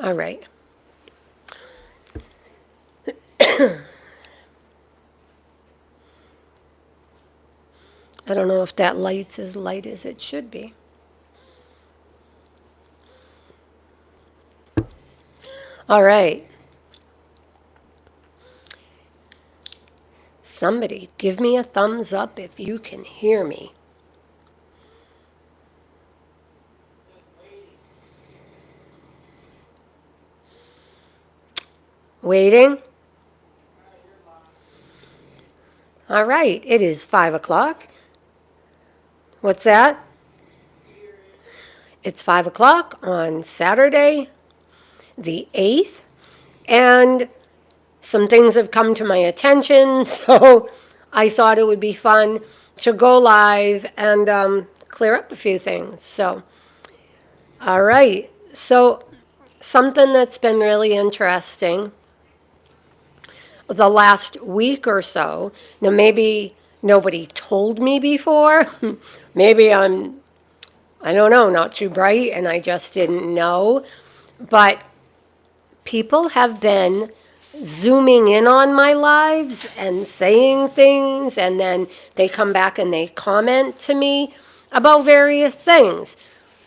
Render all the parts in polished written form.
All right. I don't know if that light's as light as it should be. All right. Somebody give me a thumbs up if you can hear me. Waiting? All right. It is 5 o'clock. What's that? It's 5 o'clock on Saturday, the 8th. And some things have come to my attention, so I thought it would be fun to go live and clear up a few things. So, all right. So, something that's been really interesting the last week or so. Now, maybe nobody told me before. Maybe I don't know, not too bright and I just didn't know. But people have been zooming in on my lives and saying things, and then they come back and they comment to me about various things,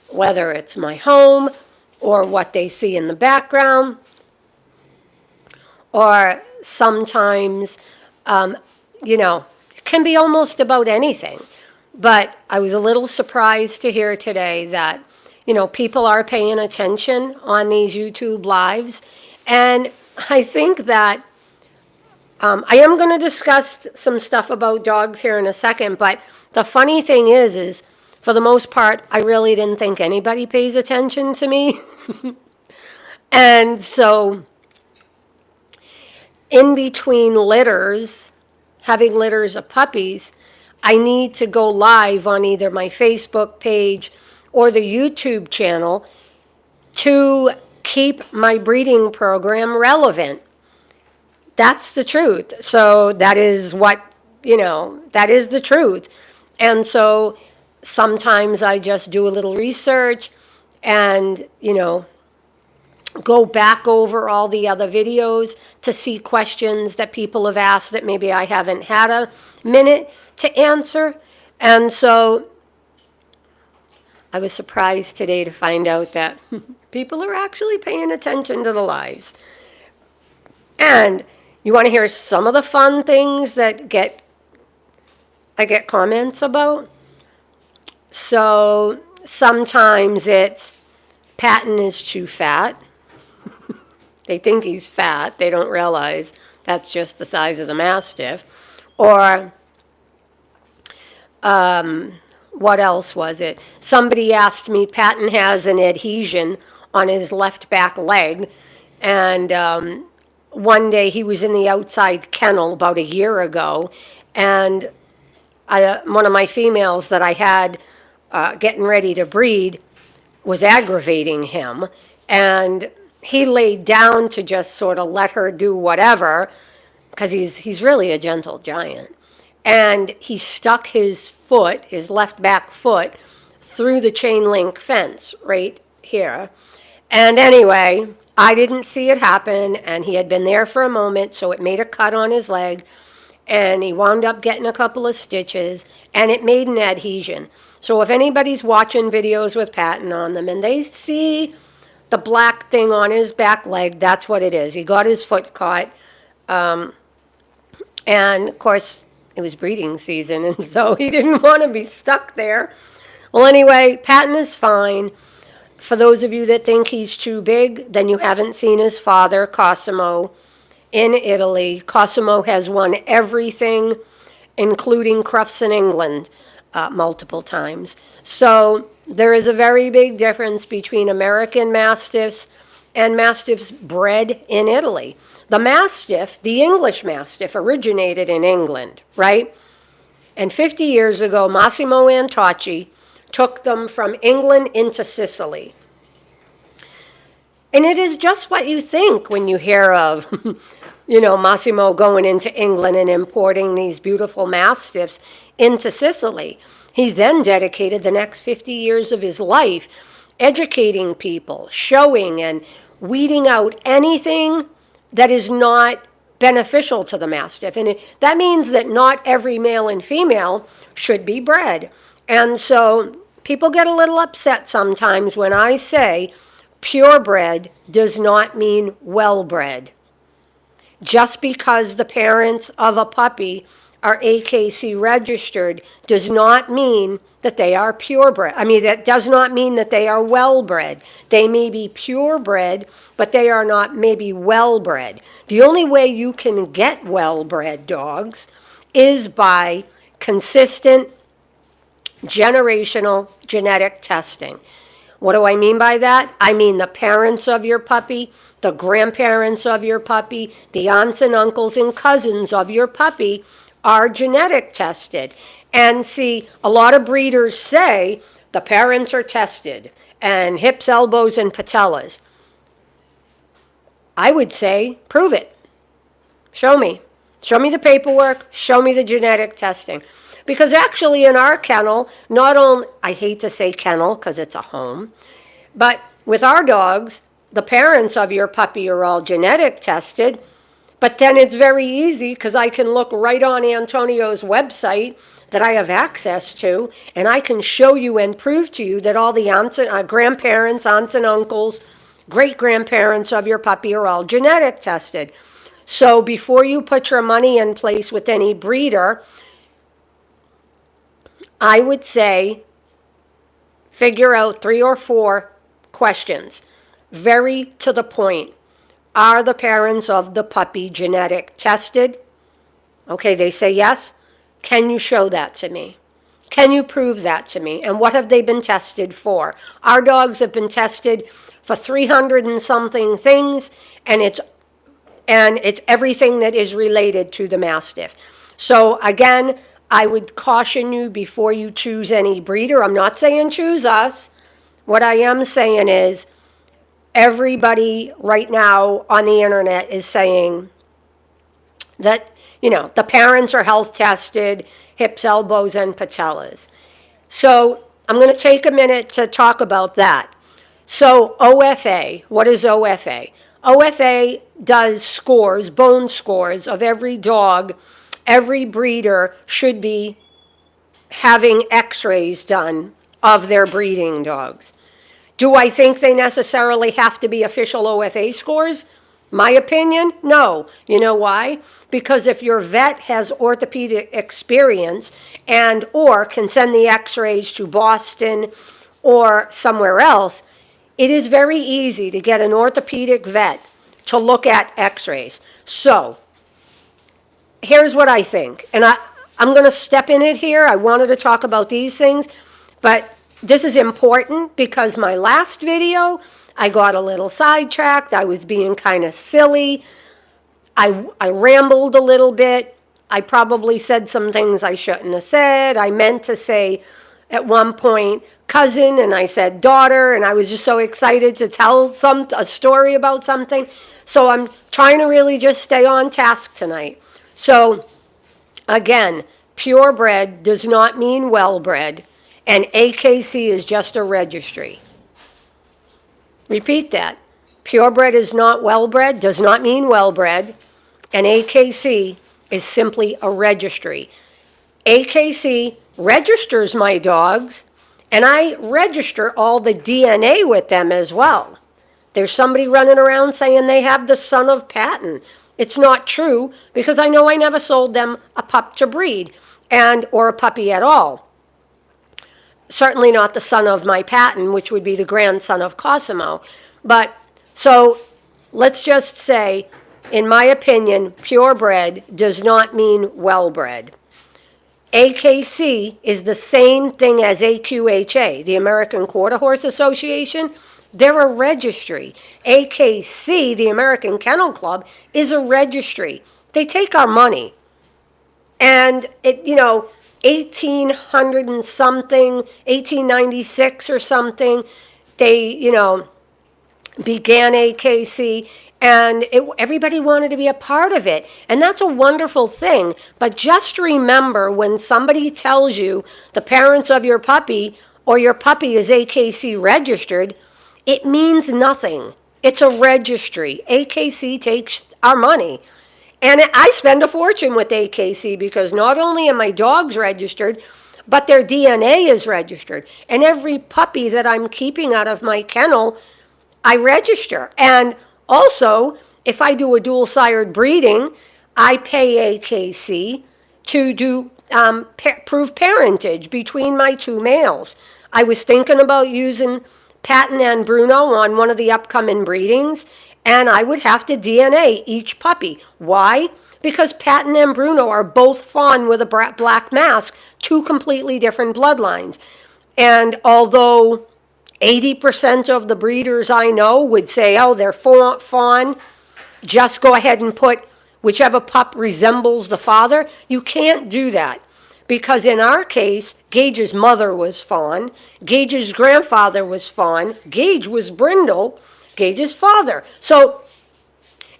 whether it's my home or what they see in the background, or sometimes, it can be almost about anything. But I was a little surprised to hear today that, people are paying attention on these YouTube lives. And I think that I am going to discuss some stuff about dogs here in a second. But the funny thing is for the most part, I really didn't think anybody pays attention to me. And so in between litters, having litters of puppies, I need to go live on either my Facebook page or the YouTube channel to keep my breeding program relevant. That's the truth. So that is that is the truth. And so sometimes I just do a little research and, go back over all the other videos to see questions that people have asked that maybe I haven't had a minute to answer. And so I was surprised today to find out that people are actually paying attention to the lives. And you want to hear some of the fun things that I get comments about? So sometimes it's Patton is too fat. They think he's fat. They don't realize that's just the size of the Mastiff. Or what else was it? Somebody asked me, Patton has an adhesion on his left back leg. And one day he was in the outside kennel about a year ago. And one of my females that I had getting ready to breed was aggravating him. And he laid down to just sort of let her do whatever, because he's really a gentle giant. And he stuck his foot, his left back foot, through the chain link fence right here. And anyway, I didn't see it happen, and he had been there for a moment, so it made a cut on his leg, and he wound up getting a couple of stitches, and it made an adhesion. So if anybody's watching videos with Patton on them and they see the black thing on his back leg, that's what it is. He got his foot caught. And of course, it was breeding season, and so he didn't want to be stuck there. Well, anyway, Patton is fine. For those of you that think he's too big, then you haven't seen his father, Cosimo, in Italy. Cosimo has won everything, including Crufts in England, multiple times. So there is a very big difference between American Mastiffs and Mastiffs bred in Italy. The Mastiff, the English Mastiff, originated in England, right? And 50 years ago, Massimo Antocci took them from England into Sicily. And it is just what you think when you hear of, Massimo going into England and importing these beautiful Mastiffs into Sicily. He then dedicated the next 50 years of his life educating people, showing and weeding out anything that is not beneficial to the Mastiff. And that means that not every male and female should be bred. And so people get a little upset sometimes when I say purebred does not mean well-bred. Just because the parents of a puppy are AKC registered does not mean that they are purebred. I mean, that does not mean that they are well-bred. They may be purebred, but they are not maybe well-bred. The only way you can get well-bred dogs is by consistent generational genetic testing. What do I mean by that? I mean the parents of your puppy, the grandparents of your puppy, the aunts and uncles and cousins of your puppy are genetic tested. And see, a lot of breeders say the parents are tested and hips, elbows, and patellas. I would say, prove it. Show me. Show me the paperwork. Show me the genetic testing. Because actually in our kennel, not only, I hate to say kennel because it's a home, but with our dogs, the parents of your puppy are all genetic tested. But then it's very easy because I can look right on Antonio's website that I have access to, and I can show you and prove to you that all the aunts and grandparents, aunts and uncles, great-grandparents of your puppy are all genetic tested. So before you put your money in place with any breeder, I would say figure out 3 or 4 questions, very to the point. Are the parents of the puppy genetic tested? Okay, they say yes. Can you show that to me? Can you prove that to me? And what have they been tested for? Our dogs have been tested for 300 and something things, and it's everything that is related to the Mastiff. So again, I would caution you before you choose any breeder. I'm not saying choose us. What I am saying is everybody right now on the internet is saying that, the parents are health tested, hips, elbows, and patellas. So I'm going to take a minute to talk about that. So OFA, what is OFA? OFA does scores, bone scores of every dog. Every breeder should be having x-rays done of their breeding dogs. Do I think they necessarily have to be official OFA scores? My opinion, no. You know why? Because if your vet has orthopedic experience and or can send the x-rays to Boston or somewhere else, it is very easy to get an orthopedic vet to look at x-rays. So here's what I think, and I'm going to step in it here. I wanted to talk about these things, but this is important because my last video, I got a little sidetracked. I was being kind of silly. I rambled a little bit. I probably said some things I shouldn't have said. I meant to say at one point cousin, and I said daughter, and I was just so excited to tell a story about something. So I'm trying to really just stay on task tonight. So again, purebred does not mean well-bred, and AKC is just a registry. Repeat that. Purebred is not well-bred, does not mean well-bred, and AKC is simply a registry. AKC registers my dogs, and I register all the DNA with them as well. There's somebody running around saying they have the son of Patton. It's not true because I know I never sold them a pup to breed or a puppy at all. Certainly not the son of my Patton, which would be the grandson of Cosimo. But so let's just say, in my opinion, purebred does not mean well-bred. AKC is the same thing as AQHA, the American Quarter Horse Association. They're a registry. AKC, the American Kennel Club, is a registry. They take our money. And 1800 and something, 1896 or something, they, began AKC, and everybody wanted to be a part of it. And that's a wonderful thing. But just remember, when somebody tells you the parents of your puppy or your puppy is AKC registered, it means nothing. It's a registry. AKC takes our money. And I spend a fortune with AKC because not only are my dogs registered, but their DNA is registered. And every puppy that I'm keeping out of my kennel, I register. And also, if I do a dual-sired breeding, I pay AKC to do prove parentage between my two males. I was thinking about using Patton and Bruno on one of the upcoming breedings, and I would have to DNA each puppy. Why? Because Patton and Bruno are both fawn with a black mask, two completely different bloodlines. And although 80% of the breeders I know would say, oh, they're fawn, just go ahead and put whichever pup resembles the father, you can't do that. Because in our case, Gage's mother was fawn, Gage's grandfather was fawn, Gage was brindle, Gage's father. So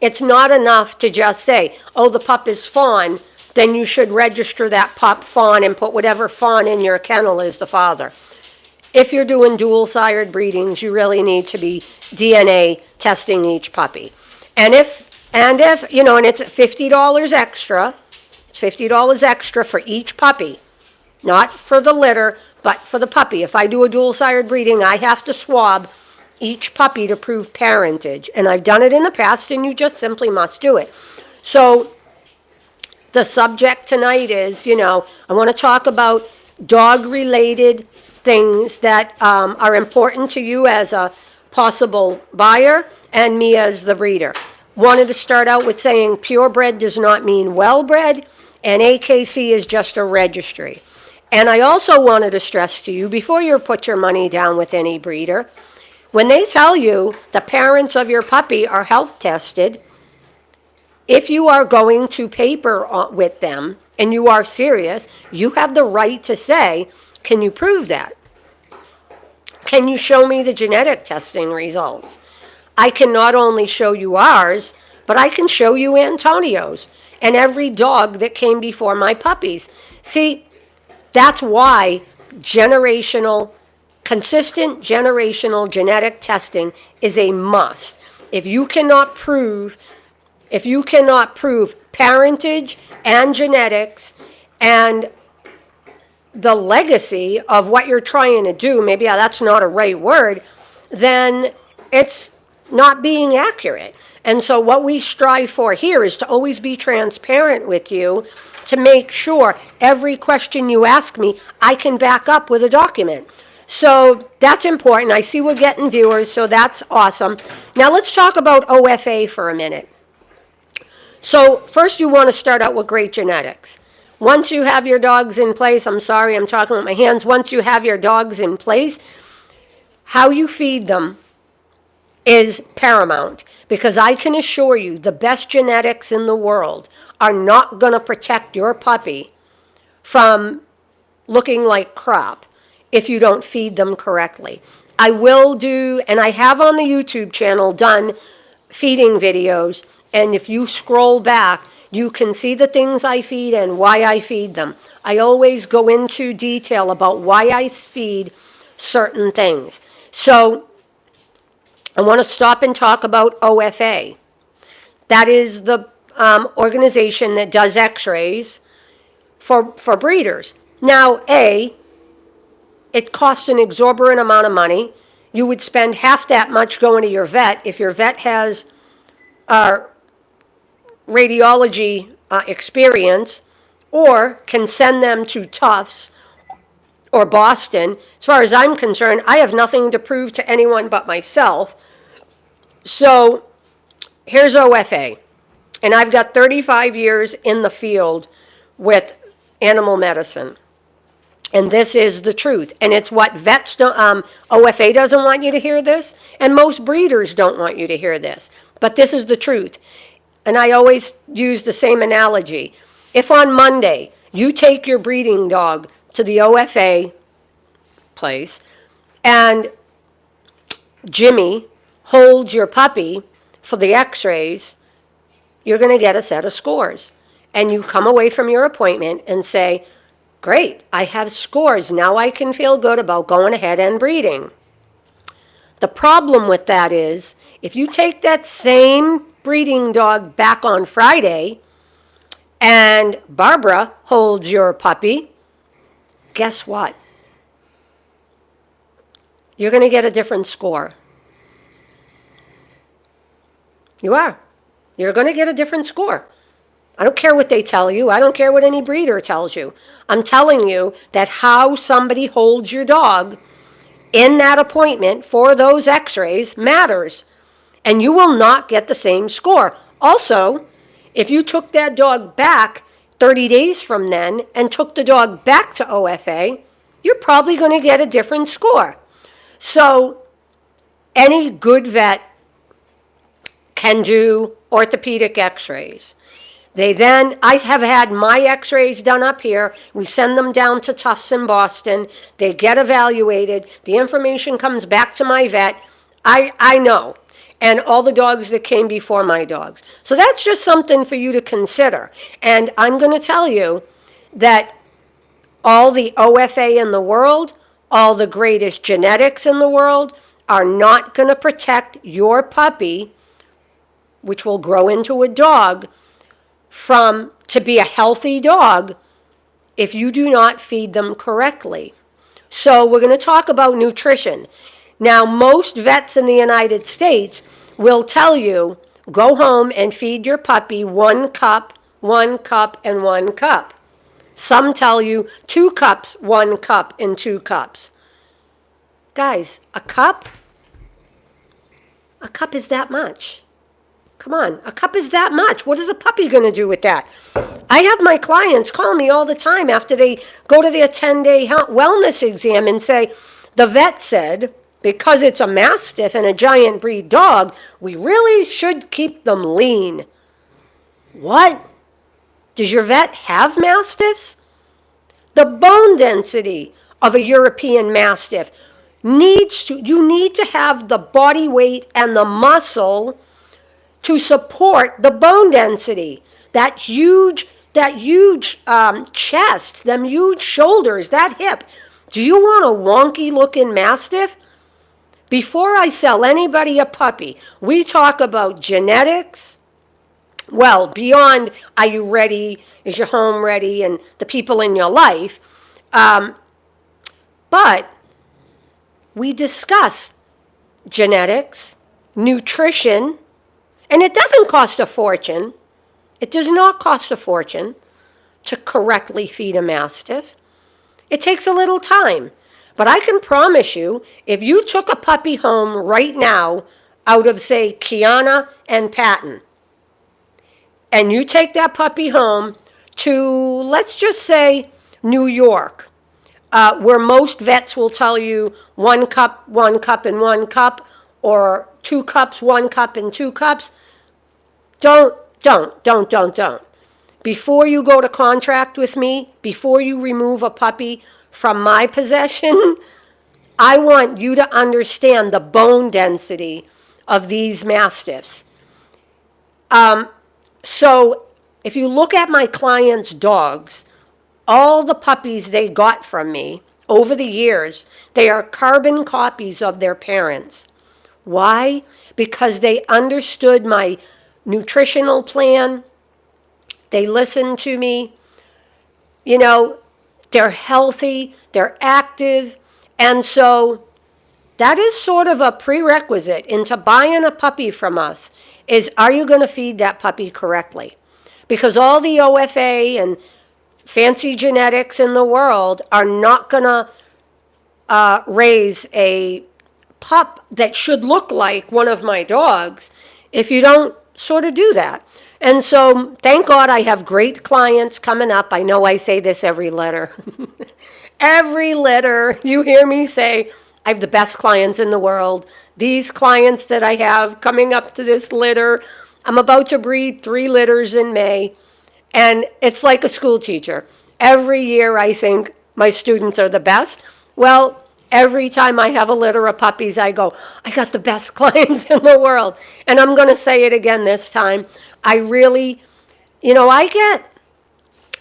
it's not enough to just say, oh, the pup is fawn, then you should register that pup fawn and put whatever fawn in your kennel is the father. If you're doing dual-sired breedings, you really need to be DNA testing each puppy. And if and it's $50 extra, it's $50 extra for each puppy, not for the litter, but for the puppy. If I do a dual-sired breeding, I have to swab each puppy to prove parentage. And I've done it in the past, and you just simply must do it. So the subject tonight is, I want to talk about dog-related things that are important to you as a possible buyer and me as the breeder. Wanted to start out with saying purebred does not mean well-bred, and AKC is just a registry. And I also wanted to stress to you, before you put your money down with any breeder, when they tell you the parents of your puppy are health tested, if you are going to paper with them and you are serious, you have the right to say, can you prove that? Can you show me the genetic testing results? I can not only show you ours, but I can show you Antonio's and every dog that came before my puppies. See, that's why consistent generational genetic testing is a must. If you cannot prove parentage and genetics and the legacy of what you're trying to do, maybe that's not a right word, then it's not being accurate. And so what we strive for here is to always be transparent with you to make sure every question you ask me, I can back up with a document. So that's important. I see we're getting viewers, so that's awesome. Now let's talk about OFA for a minute. So first you want to start out with great genetics. Once you have your dogs in place, I'm sorry, I'm talking with my hands. Once you have your dogs in place, how you feed them is paramount, because I can assure you the best genetics in the world are not going to protect your puppy from looking like crap if you don't feed them correctly. I will do, and I have on the YouTube channel done feeding videos, and if you scroll back, you can see the things I feed and why I feed them. I always go into detail about why I feed certain things. So I want to stop and talk about OFA. That is the organization that does x-rays for breeders. Now, it costs an exorbitant amount of money. You would spend half that much going to your vet if your vet has radiology experience or can send them to Tufts or Boston. As far as I'm concerned, I have nothing to prove to anyone but myself. So here's OFA. And I've got 35 years in the field with animal medicine. And this is the truth. And it's what vets don't, OFA doesn't want you to hear this, and most breeders don't want you to hear this. But this is the truth. And I always use the same analogy. If on Monday you take your breeding dog to the OFA place and Jimmy holds your puppy for the x-rays, you're going to get a set of scores. And you come away from your appointment and say, great, I have scores. Now I can feel good about going ahead and breeding. The problem with that is If you take that same breeding dog back on Friday and Barbara holds your puppy, guess what? You're going to get a different score. You are. You're going to get a different score. I don't care what they tell you. I don't care what any breeder tells you. I'm telling you that how somebody holds your dog in that appointment for those x-rays matters. And you will not get the same score. Also, if you took that dog back 30 days from then and took the dog back to OFA, you're probably going to get a different score. So any good vet can do orthopedic x-rays. I have had my x-rays done up here. We send them down to Tufts in Boston. They get evaluated. The information comes back to my vet. I know. And all the dogs that came before my dogs. So that's just something for you to consider. And I'm going to tell you that all the OFA in the world, all the greatest genetics in the world, are not going to protect your puppy, which will grow into a dog, to be a healthy dog if you do not feed them correctly. So we're going to talk about nutrition. Now, most vets in the United States will tell you, go home and feed your puppy 1 cup, 1 cup, and 1 cup. Some tell you 2 cups, 1 cup, and 2 cups. Guys, a cup is that much. Come on, a cup is that much. What is a puppy going to do with that? I have my clients call me all the time after they go to their 10-day wellness exam and say, the vet said, because it's a Mastiff and a giant breed dog, we really should keep them lean. What? Does your vet have Mastiffs? The bone density of a European Mastiff you need to have the body weight and the muscle to support the bone density. That huge chest, them huge shoulders, that hip. Do you want a wonky looking Mastiff? Before I sell anybody a puppy, we talk about genetics. Well, beyond are you ready, is your home ready, and the people in your life. But we discuss genetics, nutrition, and it doesn't cost a fortune. It does not cost a fortune to correctly feed a Mastiff. It takes a little time. But I can promise you, if you took a puppy home right now out of, say, Kiana and Patton, and you take that puppy home to, let's just say, New York, where most vets will tell you 1 cup, 1 cup, and 1 cup, or 2 cups, 1 cup, and 2 cups, don't. Before you go to contract with me, before you remove a puppy from my possession, I want you to understand the bone density of these Mastiffs. So if you look at my clients' dogs, all the puppies they got from me over the years, they are carbon copies of their parents. Why? Because they understood my nutritional plan. They listened to me. You know, they're healthy, they're active, and so that is sort of a prerequisite into buying a puppy from us, is are you going to feed that puppy correctly? Because all the OFA and fancy genetics in the world are not going to raise a pup that should look like one of my dogs if you don't sort of do that. And so, thank God I have great clients coming up. I know I say this every letter. Every letter, you hear me say, I have the best clients in the world. These clients that I have coming up to this litter, I'm about to breed 3 litters in May. And it's like a school teacher. Every year I think my students are the best. Well, every time I have a litter of puppies, I go, I got the best clients in the world. And I'm going to say it again this time. I really, I get,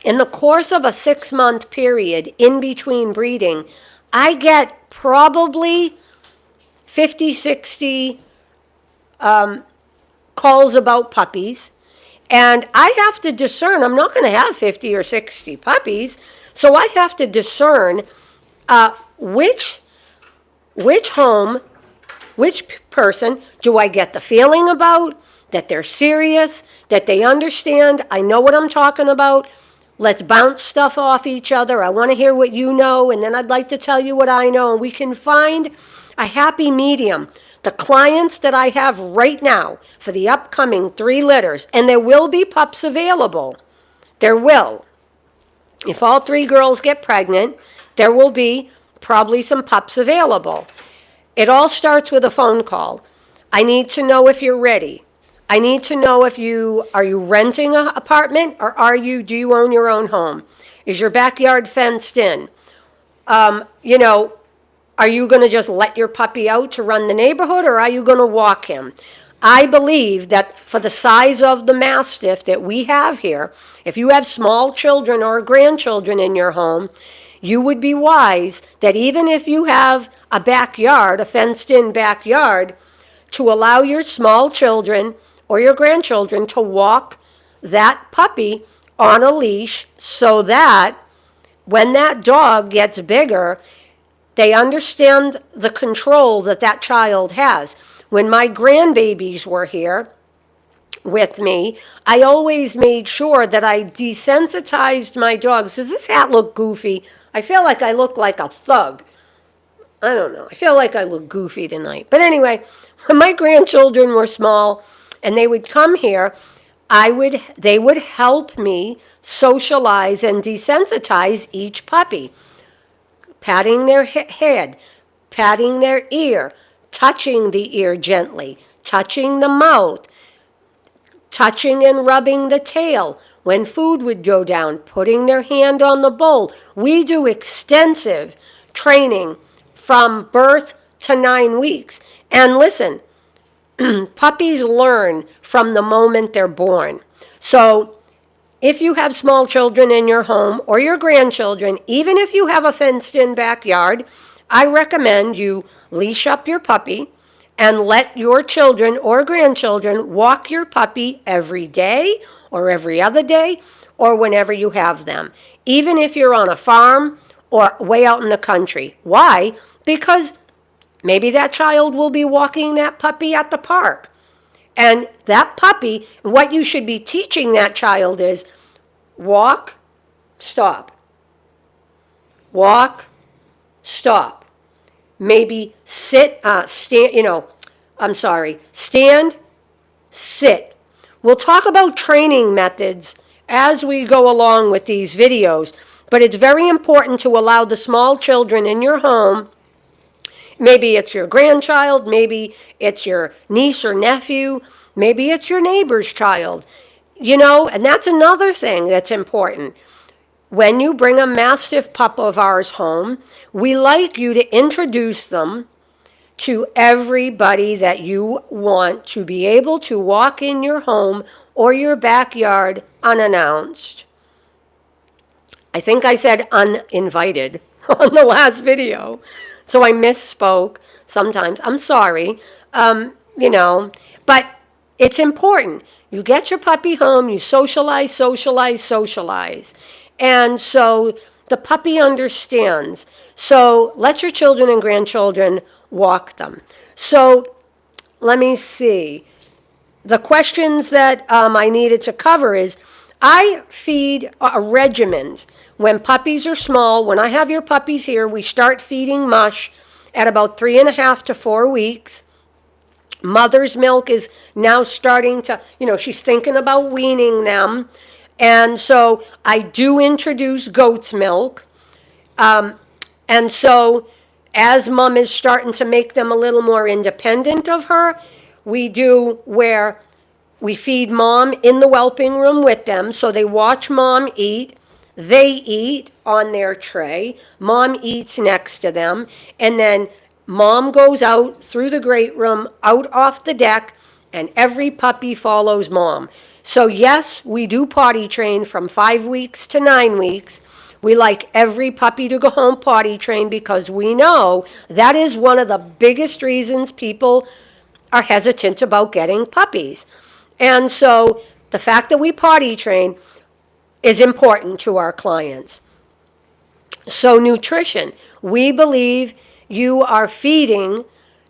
in the course of a 6-month period in between breeding, I get probably 50, 60 calls about puppies. And I have to discern, I'm not going to have 50 or 60 puppies. So I have to discern which home, which person do I get the feeling about, that they're serious, that they understand, I know what I'm talking about. Let's bounce stuff off each other. I want to hear what you know, and then I'd like to tell you what I know. And we can find a happy medium. The clients that I have right now for the upcoming 3 litters, and there will be pups available. There will. If all 3 girls get pregnant, there will be probably some pups available. It all starts with a phone call. I need to know if you're ready. I need to know if are you renting an apartment, or do you own your own home? Is your backyard fenced in? Are you going to just let your puppy out to run the neighborhood, or are you going to walk him? I believe that for the size of the Mastiff that we have here, if you have small children or grandchildren in your home, you would be wise that even if you have a backyard, a fenced-in backyard, to allow your small children or your grandchildren to walk that puppy on a leash, so that when that dog gets bigger, they understand the control that that child has. When my grandbabies were here with me, I always made sure that I desensitized my dogs. Does this hat look goofy? I feel like I look like a thug. I don't know. I feel like I look goofy tonight. But anyway, when my grandchildren were small and they would come here, they would help me socialize and desensitize each puppy. Patting their head, patting their ear, touching the ear gently, touching the mouth, touching and rubbing the tail. When food would go down, putting their hand on the bowl. We do extensive training from birth to 9 weeks. And listen, puppies learn from the moment they're born. So if you have small children in your home or your grandchildren, even if you have a fenced-in backyard, I recommend you leash up your puppy and let your children or grandchildren walk your puppy every day or every other day or whenever you have them, even if you're on a farm or way out in the country. Why? Because maybe that child will be walking that puppy at the park. And that puppy, what you should be teaching that child is walk, stop. Walk, stop. Maybe stand, sit. We'll talk about training methods as we go along with these videos, but it's very important to allow the small children in your home. Maybe it's your grandchild, maybe it's your niece or nephew, maybe it's your neighbor's child, and that's another thing that's important. When you bring a Mastiff pup of ours home, we like you to introduce them to everybody that you want to be able to walk in your home or your backyard unannounced. I think I said uninvited on the last video. So I misspoke sometimes. I'm sorry, but it's important. You get your puppy home, you socialize. And so the puppy understands. So let your children and grandchildren walk them. So let me see. The questions that I needed to cover is, I feed a regimen. When puppies are small, when I have your puppies here, we start feeding mush at about 3.5 to 4 weeks. Mother's milk is now starting to, she's thinking about weaning them. And so I do introduce goat's milk. And so as mom is starting to make them a little more independent of her, we do where we feed mom in the whelping room with them. So they watch mom eat. They eat on their tray. Mom eats next to them. And then mom goes out through the great room, out off the deck, and every puppy follows mom. So yes, we do potty train from 5 weeks to 9 weeks. We like every puppy to go home potty trained because we know that is one of the biggest reasons people are hesitant about getting puppies. And so the fact that we potty train is important to our clients. So nutrition, we believe you are feeding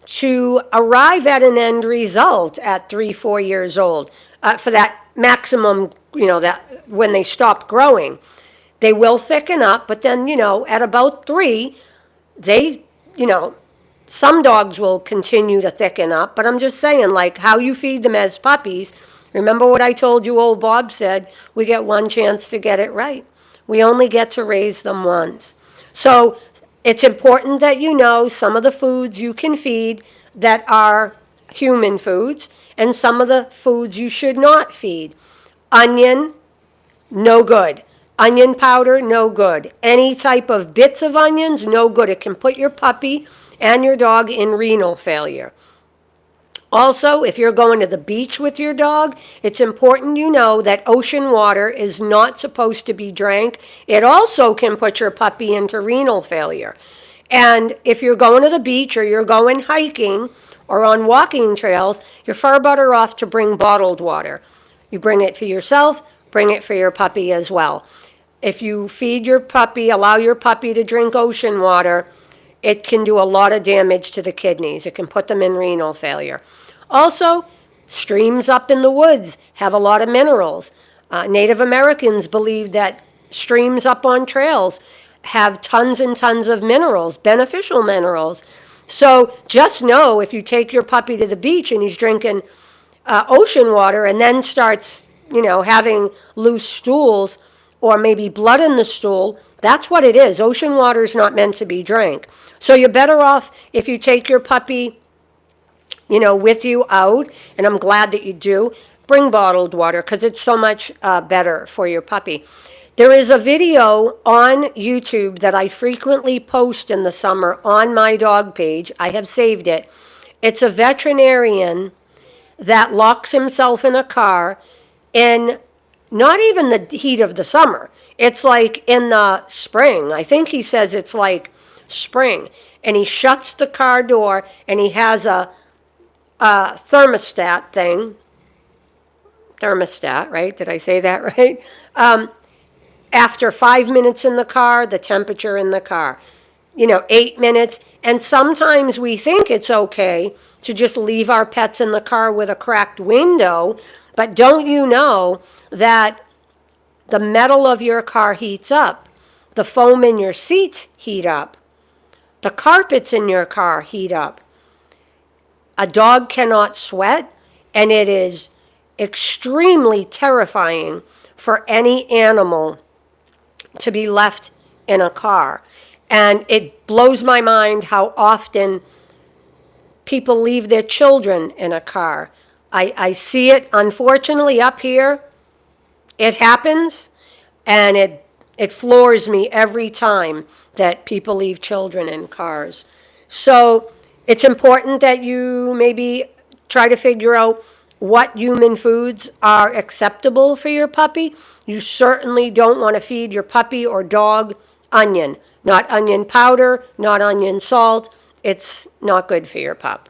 to arrive at an end result at 3, 4 years old, for that maximum, that when they stop growing. They will thicken up, but then, at about 3, they, some dogs will continue to thicken up, but I'm just saying, like, how you feed them as puppies. Remember what I told you, old Bob said, we get one chance to get it right. We only get to raise them once. So it's important that you know some of the foods you can feed that are human foods and some of the foods you should not feed. Onion, no good. Onion powder, no good. Any type of bits of onions, no good. It can put your puppy and your dog in renal failure. Also, if you're going to the beach with your dog, it's important you know that ocean water is not supposed to be drank. It also can put your puppy into renal failure. And if you're going to the beach or you're going hiking or on walking trails, you're far better off to bring bottled water. You bring it for yourself, bring it for your puppy as well. If you feed your puppy, allow your puppy to drink ocean water, it can do a lot of damage to the kidneys. It can put them in renal failure. Also, streams up in the woods have a lot of minerals. Native Americans believe that streams up on trails have tons and tons of minerals, beneficial minerals. So just know if you take your puppy to the beach and he's drinking ocean water and then starts, having loose stools or maybe blood in the stool, that's what it is. Ocean water is not meant to be drank. So you're better off if you take your puppy, with you out, and I'm glad that you do, bring bottled water because it's so much better for your puppy. There is a video on YouTube that I frequently post in the summer on my dog page. I have saved it. It's a veterinarian that locks himself in a car in not even the heat of the summer. It's like in the spring. I think he says it's like spring. And he shuts the car door and he has a thermostat thing. Thermostat, right? Did I say that right? After 5 minutes in the car, the temperature in the car, 8 minutes. And sometimes we think it's okay to just leave our pets in the car with a cracked window. But don't you know that the metal of your car heats up? The foam in your seats heat up. The carpets in your car heat up. A dog cannot sweat, and it is extremely terrifying for any animal to be left in a car. And it blows my mind how often people leave their children in a car. I see it, unfortunately, up here. It happens, and it floors me every time that people leave children in cars. So it's important that you maybe try to figure out what human foods are acceptable for your puppy. You certainly don't want to feed your puppy or dog onion. Not onion powder, not onion salt. It's not good for your pup.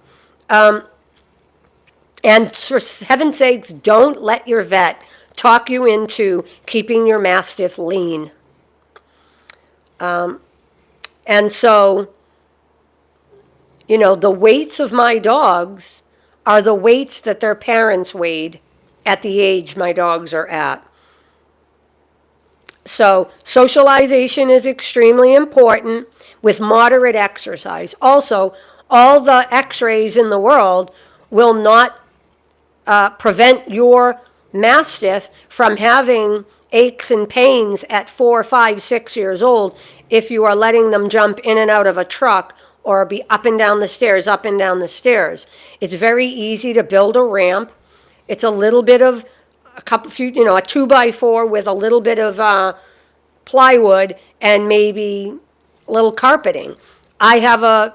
And for heaven's sakes, don't let your vet talk you into keeping your Mastiff lean. And so, the weights of my dogs are the weights that their parents weighed at the age my dogs are at. So socialization is extremely important with moderate exercise. Also, all the x-rays in the world will not prevent your Mastiff from having aches and pains at 4, 5, 6 years old if you are letting them jump in and out of a truck or be up and down the stairs, up and down the stairs. It's very easy to build a ramp. It's a little bit of a 2x4 with a little bit of plywood and maybe a little carpeting. I have a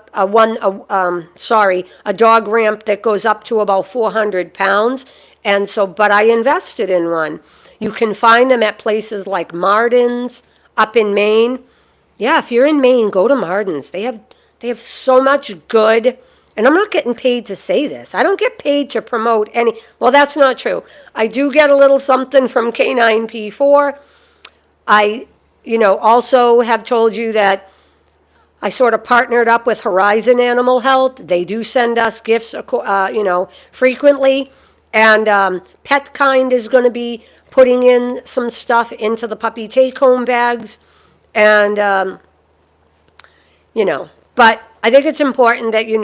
dog ramp that goes up to about 400 pounds, but I invested in one. You can find them at places like Martin's up in Maine. Yeah, if you're in Maine, go to Martin's. They have so much good and I'm not getting paid to say this. I don't get paid to promote any, well, that's not true. I do get a little something from K9P4. I, also have told you that I sort of partnered up with Horizon Animal Health. They do send us gifts, frequently. And Petkind is going to be putting in some stuff into the puppy take-home bags. And, but I think it's important that you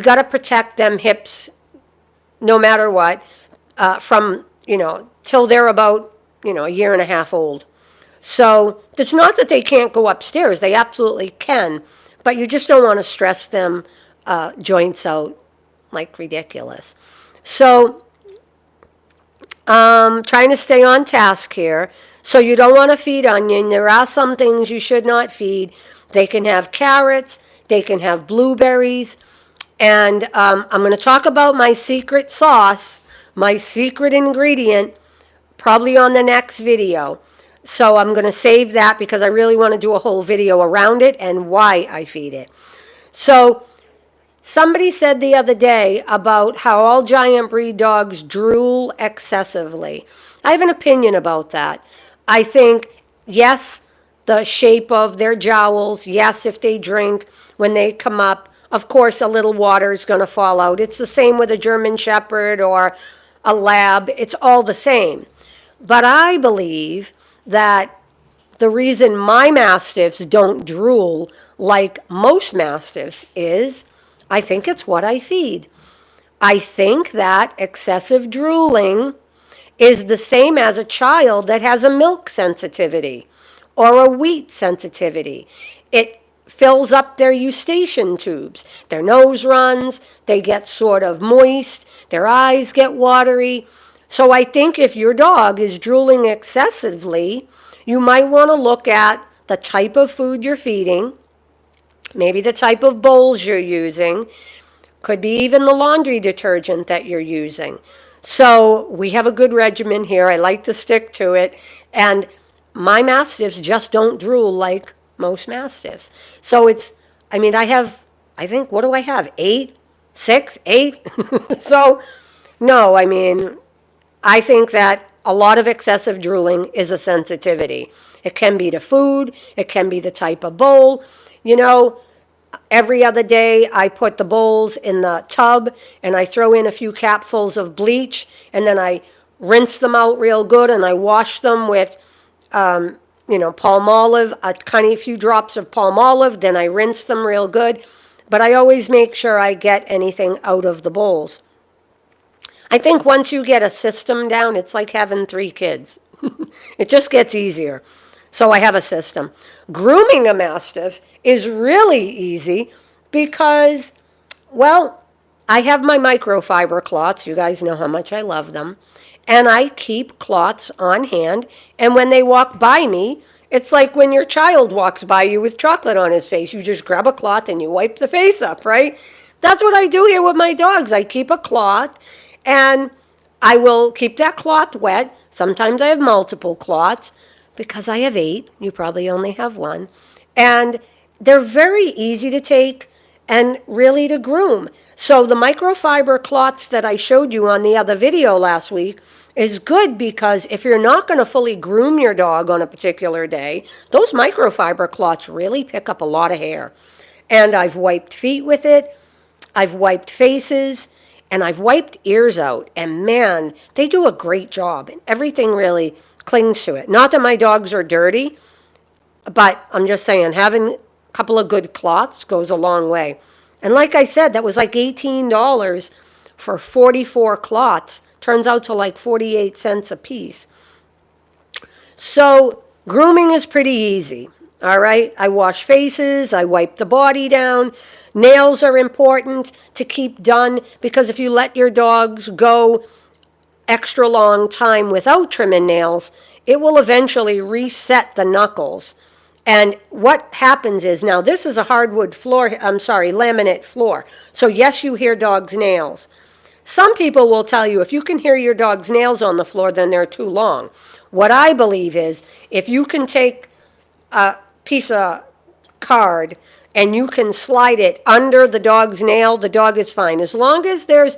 got to protect them hips no matter what from, till they're about, a year and a half old. So it's not that they can't go upstairs. They absolutely can. But you just don't want to stress them joints out like ridiculous. So trying to stay on task here. So you don't want to feed onion. There are some things you should not feed. They can have carrots. They can have blueberries. And I'm going to talk about my secret sauce, my secret ingredient, probably on the next video. So I'm going to save that because I really want to do a whole video around it and why I feed it. So somebody said the other day about how all giant breed dogs drool excessively. I have an opinion about that. I think, yes, the shape of their jowls, yes, if they drink, when they come up, of course, a little water is going to fall out. It's the same with a German Shepherd or a Lab. It's all the same. But I believe that the reason my Mastiffs don't drool like most Mastiffs is I think it's what I feed. I think that excessive drooling is the same as a child that has a milk sensitivity or a wheat sensitivity. It fills up their eustachian tubes. Their nose runs, they get sort of moist, their eyes get watery. So I think if your dog is drooling excessively, you might want to look at the type of food you're feeding, maybe the type of bowls you're using, could be even the laundry detergent that you're using. So we have a good regimen here. I like to stick to it. And my Mastiffs just don't drool like most Mastiffs. So I think, what do I have? 8? 6? 8? So, no, I think that a lot of excessive drooling is a sensitivity. It can be to food. It can be the type of bowl. Every other day I put the bowls in the tub and I throw in a few capfuls of bleach and then I rinse them out real good and I wash them with, Palmolive, a few drops of Palmolive. Then I rinse them real good. But I always make sure I get anything out of the bowls. I think once you get a system down, it's like having 3 kids. It just gets easier. So I have a system. Grooming a Mastiff is really easy because, well, I have my microfiber cloths. You guys know how much I love them. And I keep cloths on hand. And when they walk by me, it's like when your child walks by you with chocolate on his face. You just grab a cloth and you wipe the face up, right? That's what I do here with my dogs. I keep a cloth and I will keep that cloth wet. Sometimes I have multiple cloths because I have 8. You probably only have 1. And they're very easy to take and really to groom. So the microfiber cloths that I showed you on the other video last week is good because if you're not going to fully groom your dog on a particular day, those microfiber cloths really pick up a lot of hair. And I've wiped feet with it. I've wiped faces. And I've wiped ears out, and man, they do a great job, and everything really clings to it. Not that my dogs are dirty, but I'm just saying, having a couple of good cloths goes a long way. And like I said, that was like $18 for 44 cloths. Turns out to like 48 cents a piece. So grooming is pretty easy, all right? I wash faces, I wipe the body down. Nails are important to keep done because if you let your dogs go extra long time without trimming nails, it will eventually reset the knuckles. And what happens is, now this is a hardwood floor, laminate floor. So yes, you hear dogs' nails. Some people will tell you if you can hear your dog's nails on the floor, then they're too long. What I believe is if you can take a piece of card and you can slide it under the dog's nail, the dog is fine. As long as there's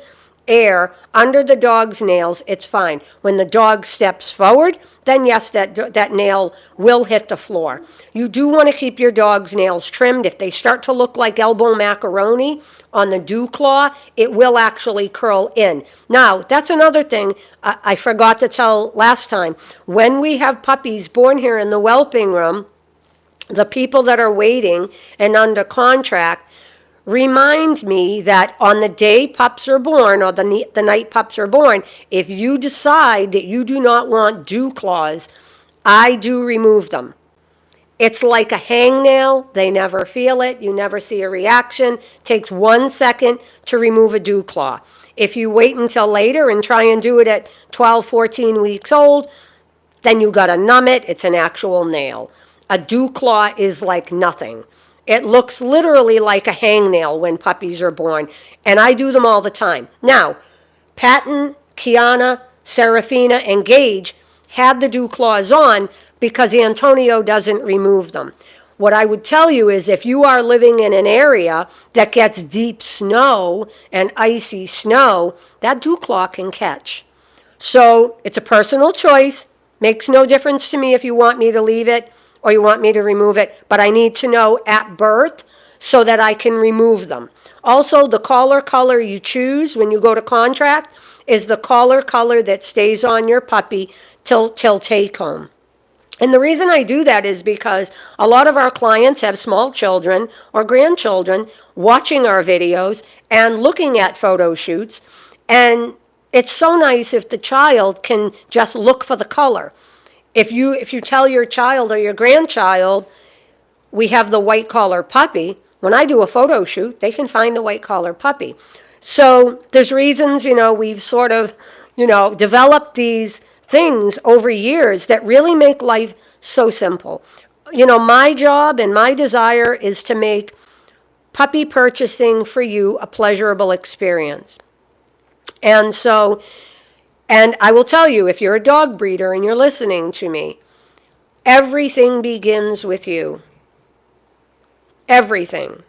air under the dog's nails, it's fine. When the dog steps forward, then yes, that nail will hit the floor. You do want to keep your dog's nails trimmed. If they start to look like elbow macaroni on the dew claw, it will actually curl in. Now, that's another thing I forgot to tell last time. When we have puppies born here in the whelping room, the people that are waiting and under contract remind me that on the day pups are born, or the night pups are born, if you decide that you do not want dew claws, I do remove them. It's like a hangnail. They never feel it. You never see a reaction. Takes 1 second to remove a dew claw. If you wait until later and try and do it at 12, 14 weeks old, then you got to numb it. It's an actual nail. A dew claw is like nothing. It looks literally like a hangnail when puppies are born, and I do them all the time. Now, Patton, Kiana, Serafina, and Gage had the dew claws on because Antonio doesn't remove them. What I would tell you is if you are living in an area that gets deep snow and icy snow, that dew claw can catch. So it's a personal choice. Makes no difference to me if you want me to leave it or you want me to remove it, but I need to know at birth so that I can remove them. Also, the collar color you choose when you go to contract is the collar color that stays on your puppy till take home. And the reason I do that is because a lot of our clients have small children or grandchildren watching our videos and looking at photo shoots, and it's so nice if the child can just look for the color. If you tell your child or your grandchild, we have the white collar puppy, when I do a photo shoot, they can find the white collar puppy. So there's reasons, we've sort of, developed these things over years that really make life so simple. My job and my desire is to make puppy purchasing for you a pleasurable experience. And I will tell you, if you're a dog breeder and you're listening to me, everything begins with you. Everything.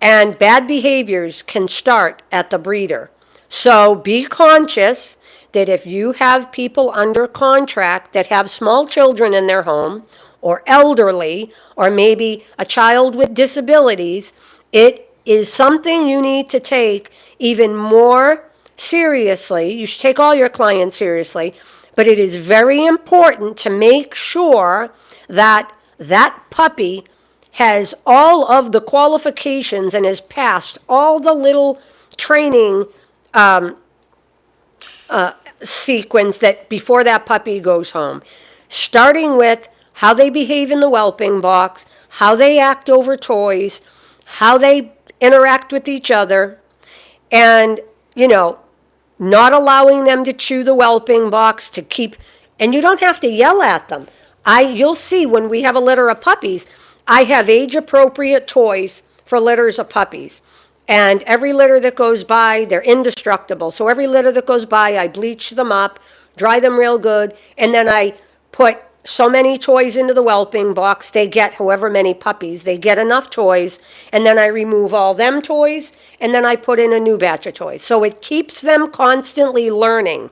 And bad behaviors can start at the breeder. So be conscious that if you have people under contract that have small children in their home, or elderly, or maybe a child with disabilities, it is something you need to take even more seriously. You should take all your clients seriously, but it is very important to make sure that that puppy has all of the qualifications and has passed all the little training sequence that before that puppy goes home, starting with how they behave in the whelping box, how they act over toys, how they interact with each other, and not allowing them to chew the whelping box, to keep, and you don't have to yell at them. You'll see when we have a litter of puppies, I have age-appropriate toys for litters of puppies. And every litter that goes by, they're indestructible. So every litter that goes by, I bleach them up, dry them real good, and then I put so many toys into the whelping box. They get however many puppies. They get enough toys, and then I remove all them toys, and then I put in a new batch of toys. So it keeps them constantly learning.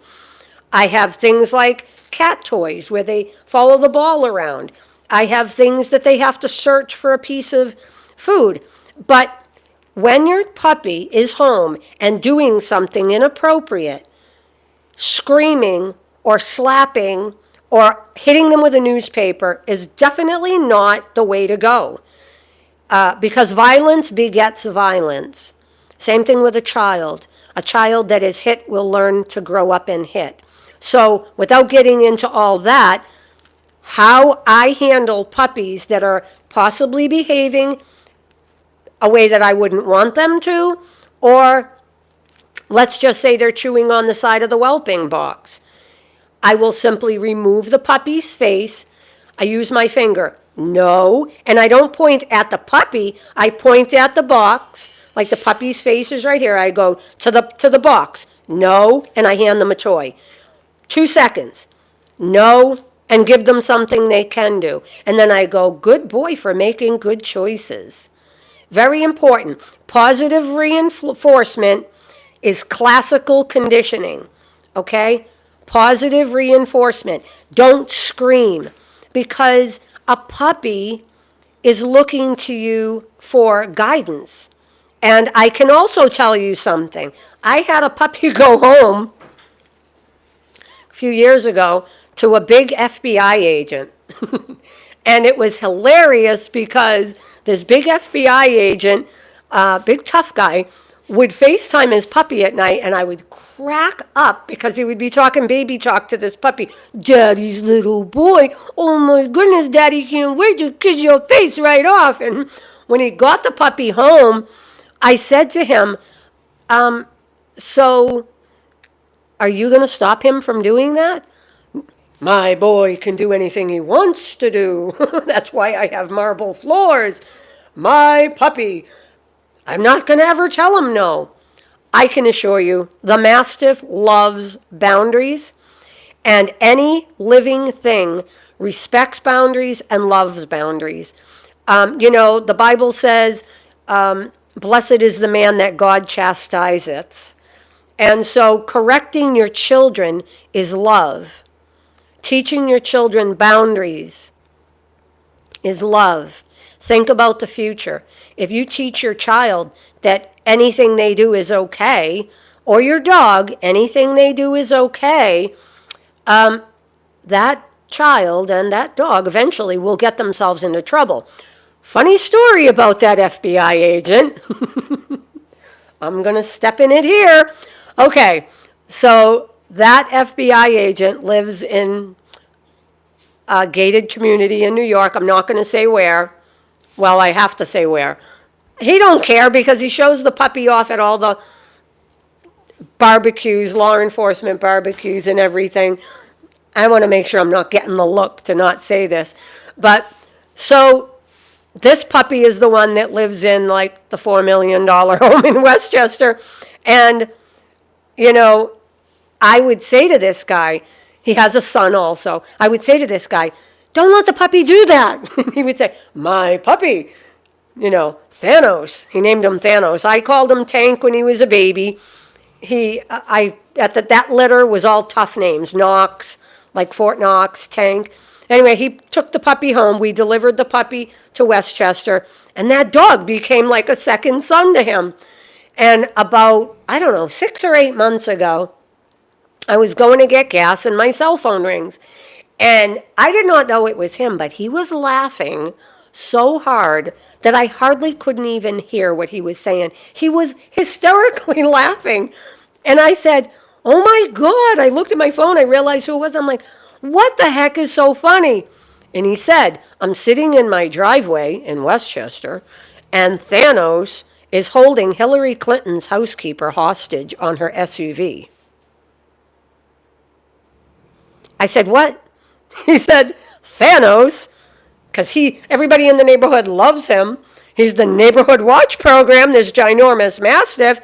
I have things like cat toys where they follow the ball around. I have things that they have to search for a piece of food. But when your puppy is home and doing something inappropriate, screaming or slapping or hitting them with a newspaper is definitely not the way to go. Because violence begets violence. Same thing with a child. A child that is hit will learn to grow up and hit. So without getting into all that, how I handle puppies that are possibly behaving a way that I wouldn't want them to, or let's just say they're chewing on the side of the whelping box. I will simply remove the puppy's face. I use my finger. No. And I don't point at the puppy. I point at the box. Like the puppy's face is right here. I go to the box. No. And I hand them a toy. 2 seconds. No. and give them something they can do. And then I go, good boy for making good choices. Very important. Positive reinforcement is classical conditioning. Okay? Positive reinforcement. Don't scream, because a puppy is looking to you for guidance. And I can also tell you something. I had a puppy go home a few years ago to a big FBI agent. And it was hilarious because this big FBI agent, big tough guy, would FaceTime his puppy at night, and I would crack up because he would be talking baby talk to this puppy. Daddy's little boy. Oh my goodness, Daddy can't wait to kiss your face right off. And when he got the puppy home, I said to him, so are you going to stop him from doing that? My boy can do anything he wants to do. That's why I have marble floors. My puppy. I'm not going to ever tell him no. I can assure you, the Mastiff loves boundaries, and any living thing respects boundaries and loves boundaries. The Bible says, blessed is the man that God chastiseth. And so correcting your children is love. Teaching your children boundaries is love. Think about the future. If you teach your child that anything they do is okay, or your dog, anything they do is okay, that child and that dog eventually will get themselves into trouble. Funny story about that FBI agent. I'm going to step in it here. Okay, so that FBI agent lives in a gated community in New York. I'm not going to say where. Well, I have to say where. He don't care because he shows the puppy off at all the barbecues, law enforcement barbecues and everything. I want to make sure I'm not getting the look to not say this. But so this puppy is the one that lives in like the $4 million home in Westchester. And, I would say to this guy, he has a son also. I would say to this guy, don't let the puppy do that. He would say, my puppy, Thanos. He named him Thanos. I called him Tank when he was a baby. That litter was all tough names. Knox, like Fort Knox, Tank. Anyway, he took the puppy home. We delivered the puppy to Westchester. And that dog became like a second son to him. And about, 6 or 8 months ago, I was going to get gas and my cell phone rings. And I did not know it was him, but he was laughing so hard that I hardly couldn't even hear what he was saying. He was hysterically laughing. And I said, oh my God. I looked at my phone. I realized who it was. I'm like, what the heck is so funny? And he said, I'm sitting in my driveway in Westchester, and Thanos is holding Hillary Clinton's housekeeper hostage on her SUV. I said, what? He said, Thanos, because everybody in the neighborhood loves him. He's the neighborhood watch program, this ginormous Mastiff.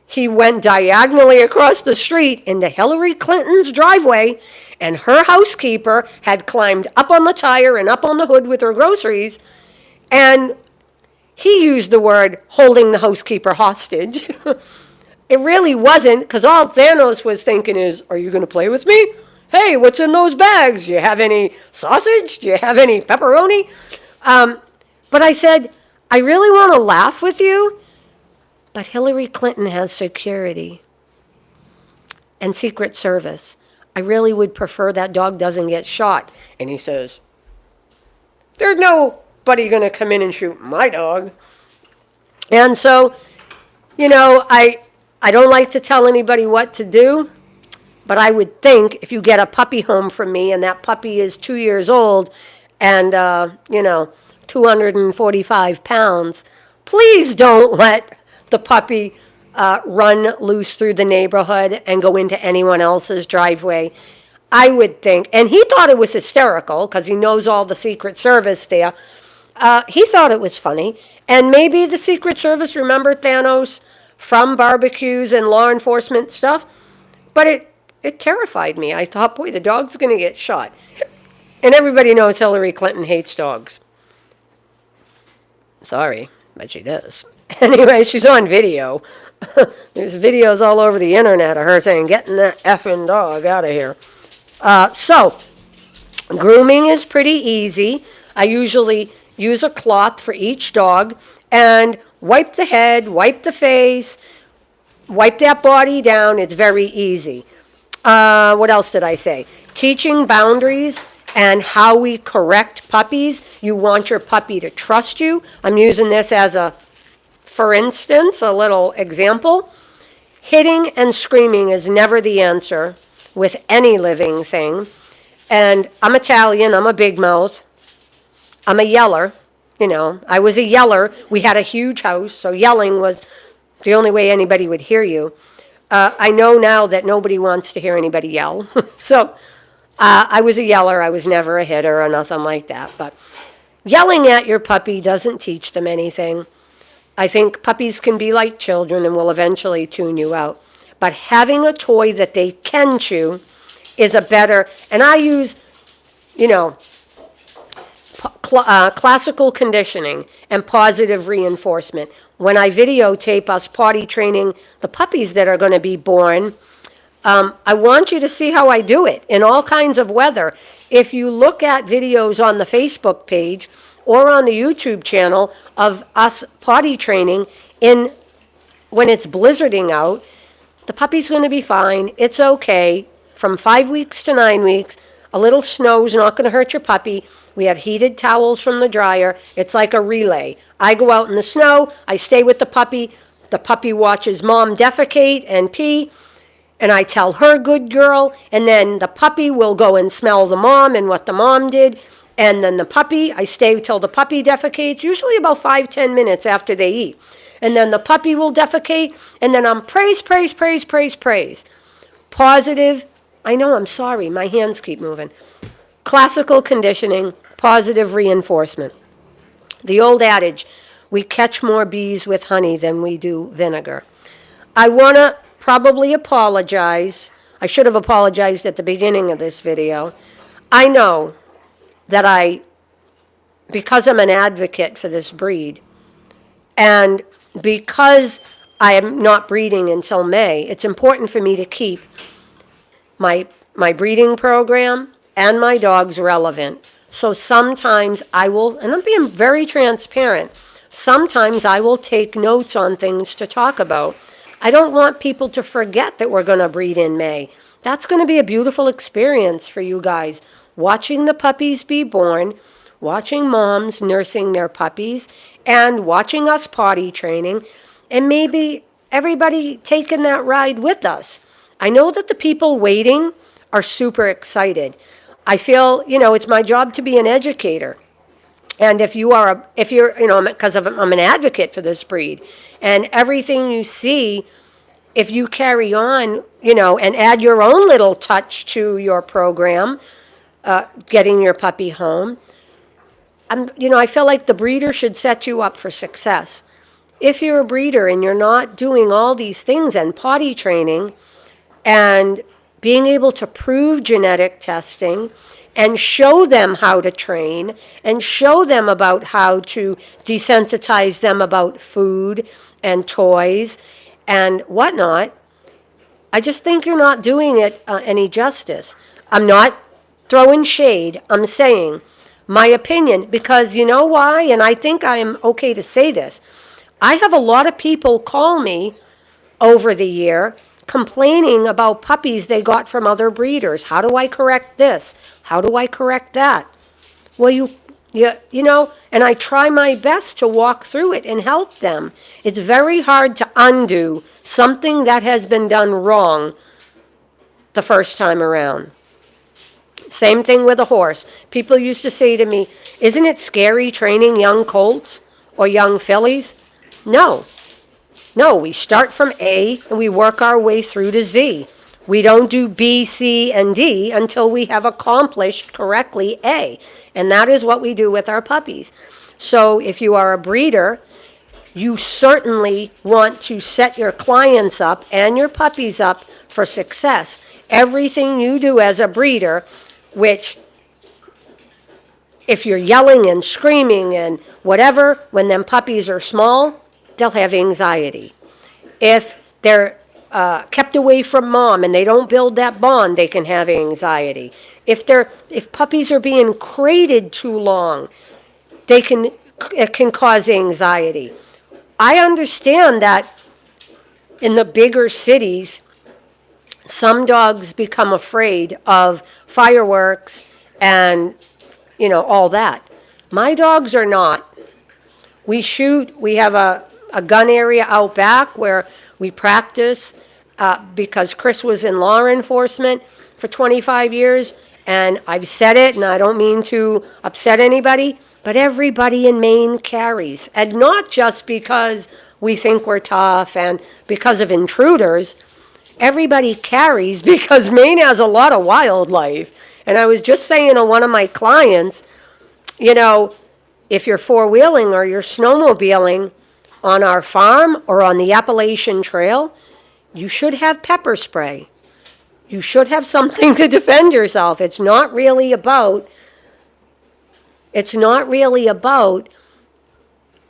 He went diagonally across the street into Hillary Clinton's driveway, and her housekeeper had climbed up on the tire and up on the hood with her groceries, and he used the word holding the housekeeper hostage. It really wasn't, because all Thanos was thinking is, are you going to play with me? Hey, what's in those bags? Do you have any sausage? Do you have any pepperoni? But I said, I really want to laugh with you, but Hillary Clinton has security and Secret Service. I really would prefer that dog doesn't get shot. And he says, there's nobody going to come in and shoot my dog. And so, I don't like to tell anybody what to do. But I would think if you get a puppy home from me and that puppy is 2 years old and, 245 pounds, please don't let the puppy run loose through the neighborhood and go into anyone else's driveway. I would think, and he thought it was hysterical because he knows all the Secret Service there. He thought it was funny. And maybe the Secret Service remembered Thanos from barbecues and law enforcement stuff. But it terrified me. I thought, boy, the dog's going to get shot. And everybody knows Hillary Clinton hates dogs. Sorry, but she does. Anyway, she's on video. There's videos all over the internet of her saying, getting that effing dog out of here. So, grooming is pretty easy. I usually use a cloth for each dog and wipe the head, wipe the face, wipe that body down. It's very easy. What else did I say? Teaching boundaries and how we correct puppies. You want your puppy to trust you. I'm using this as for instance, a little example. Hitting and screaming is never the answer with any living thing. And I'm Italian, I'm a big mouth. I'm a yeller. I was a yeller. We had a huge house, so yelling was the only way anybody would hear you. I know now that nobody wants to hear anybody yell. So I was a yeller. I was never a hitter or nothing like that. But yelling at your puppy doesn't teach them anything. I think puppies can be like children and will eventually tune you out. But having a toy that they can chew is a better, and I use, classical conditioning and positive reinforcement. When I videotape us potty training the puppies that are going to be born, I want you to see how I do it in all kinds of weather. If you look at videos on the Facebook page or on the YouTube channel of us potty training when it's blizzarding out, the puppy's going to be fine. It's okay. From 5 weeks to 9 weeks, a little snow's not going to hurt your puppy. We have heated towels from the dryer. It's like a relay. I go out in the snow. I stay with the puppy. The puppy watches mom defecate and pee. And I tell her, good girl. And then the puppy will go and smell the mom and what the mom did. And then I stay till the puppy defecates, usually about 5-10 minutes after they eat. And then the puppy will defecate. And then I'm praise, praise, praise, praise, praise. Positive. I know, I'm sorry. My hands keep moving. Classical conditioning, positive reinforcement. The old adage, we catch more bees with honey than we do vinegar. I want to probably apologize. I should have apologized at the beginning of this video. I know that because I'm an advocate for this breed, and because I am not breeding until May, it's important for me to keep my breeding program and my dogs relevant. So sometimes I will, and I'm being very transparent, sometimes I will take notes on things to talk about. I don't want people to forget that we're going to breed in May. That's going to be a beautiful experience for you guys. Watching the puppies be born, watching moms nursing their puppies, and watching us potty training, and maybe everybody taking that ride with us. I know that the people waiting are super excited. I feel, it's my job to be an educator. And if you're, because I'm an advocate for this breed, and everything you see, if you carry on, and add your own little touch to your program, getting your puppy home, I feel like the breeder should set you up for success. If you're a breeder and you're not doing all these things and potty training and being able to prove genetic testing and show them how to train and show them about how to desensitize them about food and toys and whatnot, I just think you're not doing it any justice. I'm not throwing shade. I'm saying my opinion, because you know why? And I think I'm okay to say this. I have a lot of people call me over the year complaining about puppies they got from other breeders. How do I correct this? How do I correct that? Well, and I try my best to walk through it and help them. It's very hard to undo something that has been done wrong the first time around. Same thing with a horse. People used to say to me, isn't it scary training young colts or young fillies? No, we start from A and we work our way through to Z. We don't do B, C, and D until we have accomplished correctly A. And that is what we do with our puppies. So if you are a breeder, you certainly want to set your clients up and your puppies up for for success. Everything you do as a breeder, which if you're yelling and screaming and whatever, when them puppies are small, they'll have anxiety. If they're kept away from mom and they don't build that bond, they can have anxiety. If puppies are being crated too long, it can cause anxiety. I understand that in the bigger cities, some dogs become afraid of fireworks and, all that. My dogs are not. We have a gun area out back where we practice because Chris was in law enforcement for 25 years, and I've said it, and I don't mean to upset anybody, but everybody in Maine carries. And not just because we think we're tough and because of intruders. Everybody carries because Maine has a lot of wildlife. And I was just saying to one of my clients, if you're four-wheeling or you're snowmobiling on our farm or on the Appalachian Trail, you should have pepper spray. You should have something to defend yourself. It's not really about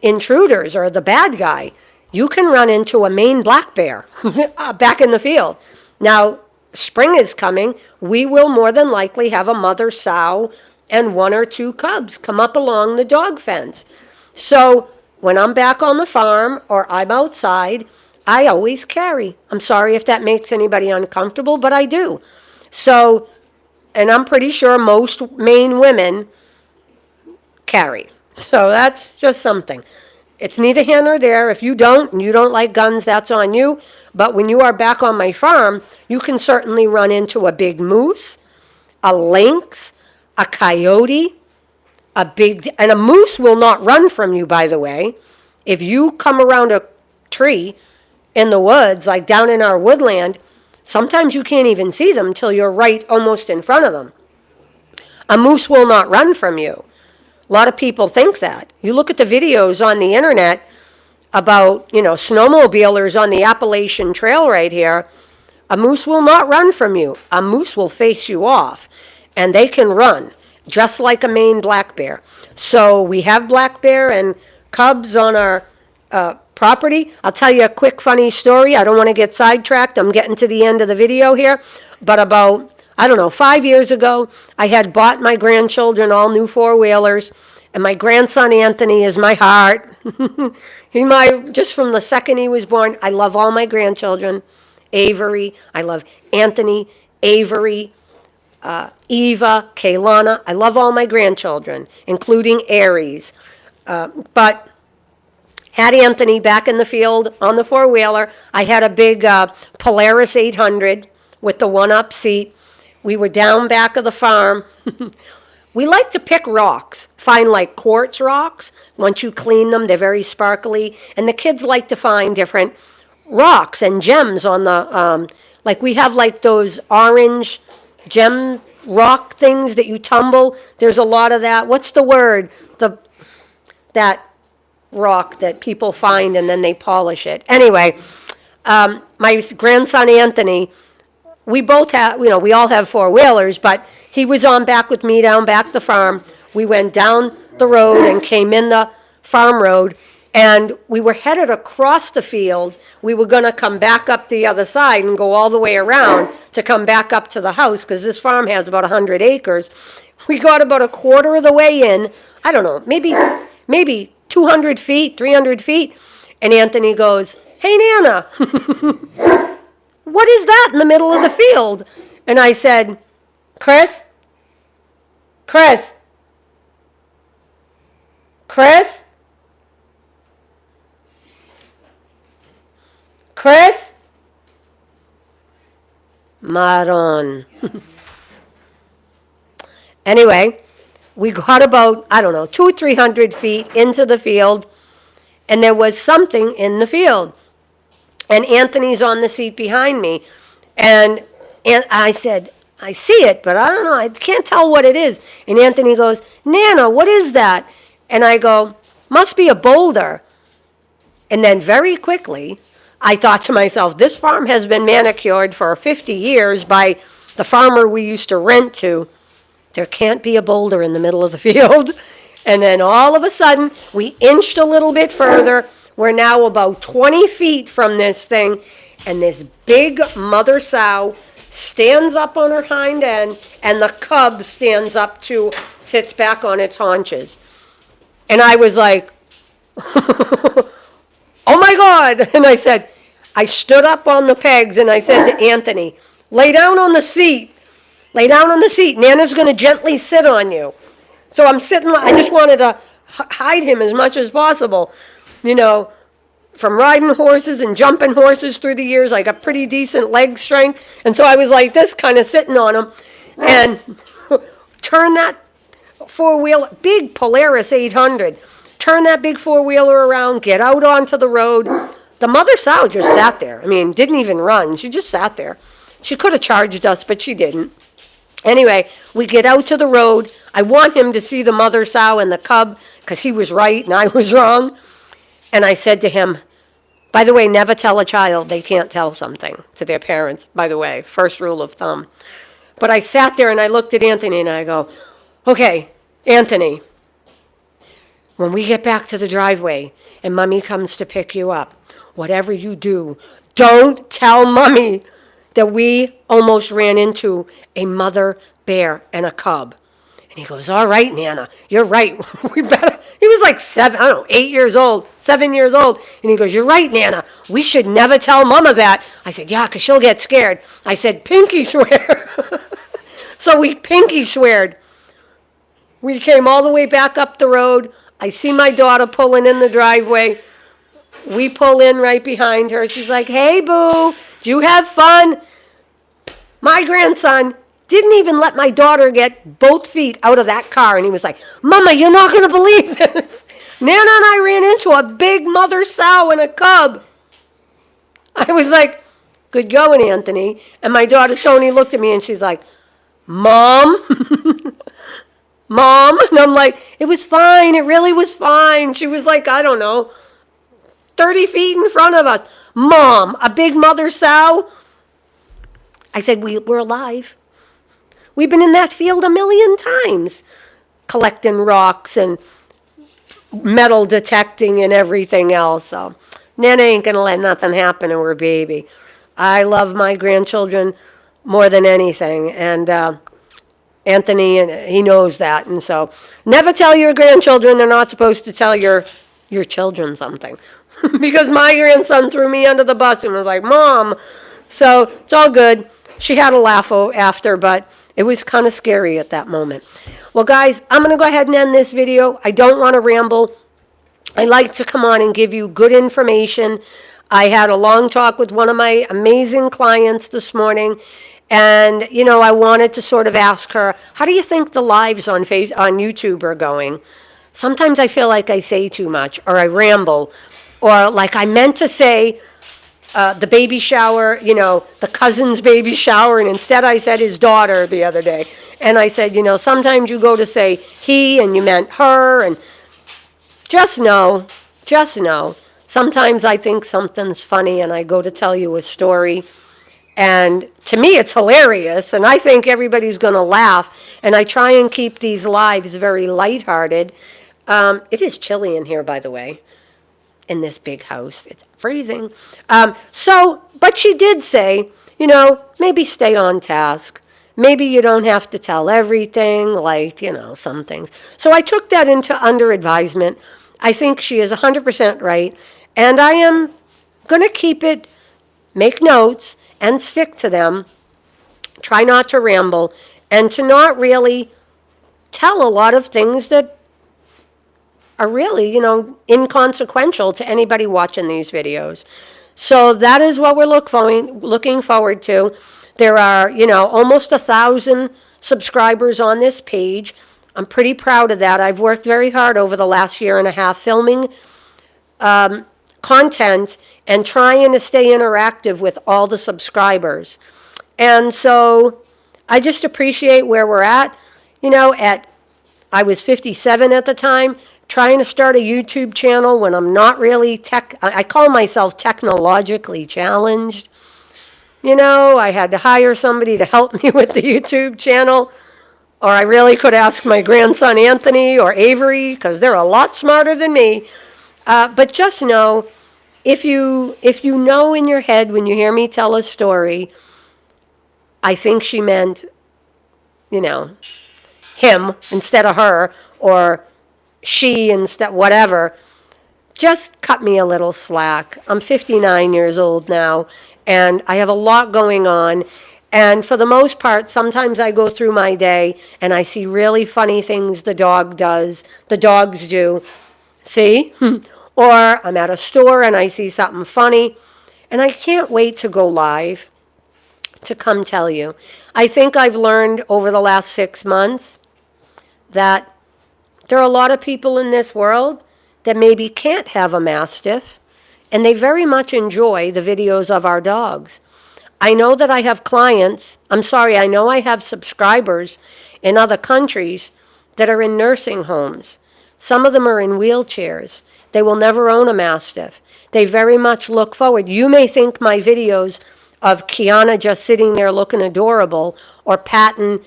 intruders or the bad guy. You can run into a Maine black bear back in the field. Now, spring is coming. We will more than likely have a mother sow and one or two cubs come up along the dog fence. So when I'm back on the farm or I'm outside, I always carry. I'm sorry if that makes anybody uncomfortable, but I do. So, and I'm pretty sure most Maine women carry. So that's just something. It's neither here nor there. If you don't and you don't like guns, that's on you. But when you are back on my farm, you can certainly run into a big moose, a lynx, a coyote, and a moose will not run from you, by the way. If you come around a tree in the woods, like down in our woodland, sometimes you can't even see them till you're right almost in front of them. A moose will not run from you. A lot of people think that. You look at the videos on the internet about, snowmobilers on the Appalachian Trail right here. A moose will not run from you. A moose will face you off. And they can run, just like a Maine black bear. So we have black bear and cubs on our property. I'll tell you a quick funny story. I don't want to get sidetracked. I'm getting to the end of the video here. But about 5 years ago, I had bought my grandchildren all new four-wheelers, and my grandson Anthony is my heart. Just from the second he was born, I love all my grandchildren. Avery, I love Anthony, Avery, Eva, Kaylana. I love all my grandchildren, including Aries. But had Anthony back in the field on the four-wheeler. I had a big Polaris 800 with the one-up seat. We were down back of the farm. We like to pick rocks, find like quartz rocks. Once you clean them, they're very sparkly. And the kids like to find different rocks and gems on the, like we have like those orange gem rock things that you tumble. There's a lot of that. What's the word? That rock that people find and then they polish it. Anyway, my grandson Anthony, we both have, we all have four-wheelers, but he was on back with me down back the farm. We went down the road and came in the farm road, and we were headed across the field. We were going to come back up the other side and go all the way around to come back up to the house, because this farm has about 100 acres. We got about a quarter of the way in, I don't know, maybe 200 feet, 300 feet, and Anthony goes, "Hey, Nana, what is that in the middle of the field?" And I said, Chris, Maron. Anyway, we got about, 200 or 300 feet into the field, and there was something in the field. And Anthony's on the seat behind me. And I said, "I see it, but I don't know. I can't tell what it is." And Anthony goes, "Nana, what is that?" And I go, "Must be a boulder." And then very quickly, I thought to myself, this farm has been manicured for 50 years by the farmer we used to rent to. There can't be a boulder in the middle of the field. And then all of a sudden, we inched a little bit further. We're now about 20 feet from this thing, and this big mother sow stands up on her hind end, and the cub stands up too, sits back on its haunches. And I was like, oh my God. And I stood up on the pegs and I said to Anthony, lay down on the seat. Lay down on the seat. Nana's going to gently sit on you. So I'm sitting, I just wanted to hide him as much as possible. You know, from riding horses and jumping horses through the years, I got pretty decent leg strength. And so I was like this, kind of sitting on him. And turn that four-wheel, big Polaris 800, turn that big four-wheeler around, get out onto the road. The mother sow just sat there. I mean, didn't even run. She just sat there. She could have charged us, but she didn't. Anyway, we get out to the road. I want him to see the mother sow and the cub because he was right and I was wrong. And I said to him, by the way, never tell a child they can't tell something to their parents, by the way, first rule of thumb. But I sat there and I looked at Anthony and I go, okay, Anthony, when we get back to the driveway and Mommy comes to pick you up, whatever you do, don't tell Mommy that we almost ran into a mother bear and a cub. And he goes, all right, Nana, you're right. We better. He was like 7 years old. And he goes, you're right, Nana. We should never tell Mama that. I said, yeah, because she'll get scared. I said, pinky swear. So we pinky sweared. We came all the way back up the road. I see my daughter pulling in the driveway. We pull in right behind her. She's like, hey, boo, did you have fun? My grandson didn't even let my daughter get both feet out of that car. And he was like, Mama, you're not going to believe this. Nana and I ran into a big mother sow and a cub. I was like, good going, Anthony. And my daughter Tony looked at me and she's like, Mom? Mom? And I'm like, it was fine. It really was fine. She was like, I don't know, 30 feet in front of us. Mom, a big mother sow? I said, we're alive. We've been in that field a million times, collecting rocks and metal detecting and everything else. So Nana ain't going to let nothing happen to her baby. I love my grandchildren more than anything. And Anthony, and he knows that. And so never tell your grandchildren they're not supposed to tell your children something. Because my grandson threw me under the bus and was like, Mom. So it's all good. She had a laugh after, but it was kind of scary at that moment. Well, guys, I'm going to go ahead and end this video. I don't want to ramble. I like to come on and give you good information. I had a long talk with one of my amazing clients this morning, and, you know, I wanted to sort of ask her, how do you think the lives on YouTube are going? Sometimes I feel like I say too much, or I ramble, or like I meant to say the baby shower, you know, the cousin's baby shower, and instead I said his daughter the other day. And I said, you know, sometimes you go to say he and you meant her, and just know, sometimes I think something's funny and I go to tell you a story, and to me it's hilarious, and I think everybody's going to laugh, and I try and keep these lives very lighthearted. It is chilly in here, by the way, in this big house. It's freezing. But she did say, you know, maybe stay on task. Maybe you don't have to tell everything, like, you know, some things. So I took that into under advisement. I think she is 100% right. And I am going to keep it, make notes, and stick to them. Try not to ramble, and to not really tell a lot of things that are really, you know, inconsequential to anybody watching these videos. So that is what we're looking forward to. There are, you know, almost 1,000 subscribers on this page. I'm pretty proud of that. I've worked very hard over the last year and a half filming content and trying to stay interactive with all the subscribers. And so I just appreciate where we're at. You know, I was 57 at the time. trying to start a YouTube channel when I'm not really I call myself technologically challenged. You know, I had to hire somebody to help me with the YouTube channel, or I really could ask my grandson Anthony or Avery, because they're a lot smarter than me. But just know, if you know in your head when you hear me tell a story, I think she meant, you know, him instead of her, or she instead, whatever, just cut me a little slack. I'm 59 years old now, and I have a lot going on. And for the most part, sometimes I go through my day and I see really funny things the dogs do. See? Or I'm at a store and I see something funny, and I can't wait to go live to come tell you. I think I've learned over the last 6 months that there are a lot of people in this world that maybe can't have a Mastiff, and they very much enjoy the videos of our dogs. I know that I have I know I have subscribers in other countries that are in nursing homes. Some of them are in wheelchairs. They will never own a Mastiff. They very much look forward. You may think my videos of Kiana just sitting there looking adorable, or Patton,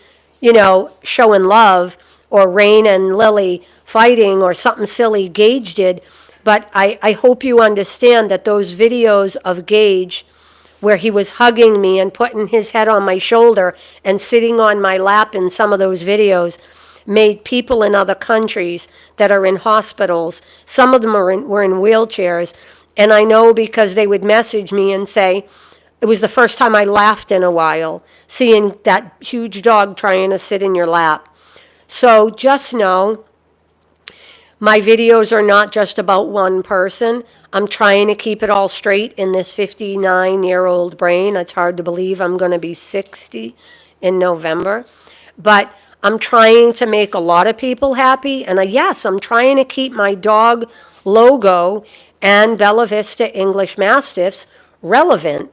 showing love, or Rain and Lily fighting, or something silly Gage did. But I hope you understand that those videos of Gage, where he was hugging me and putting his head on my shoulder and sitting on my lap in some of those videos, made people in other countries that are in hospitals, some of them were in wheelchairs, and I know because they would message me and say, it was the first time I laughed in a while, seeing that huge dog trying to sit in your lap. So just know, my videos are not just about one person. I'm trying to keep it all straight in this 59-year-old brain. It's hard to believe I'm going to be 60 in November. But I'm trying to make a lot of people happy. And yes, I'm trying to keep my dog logo and Bella Vista English Mastiffs relevant,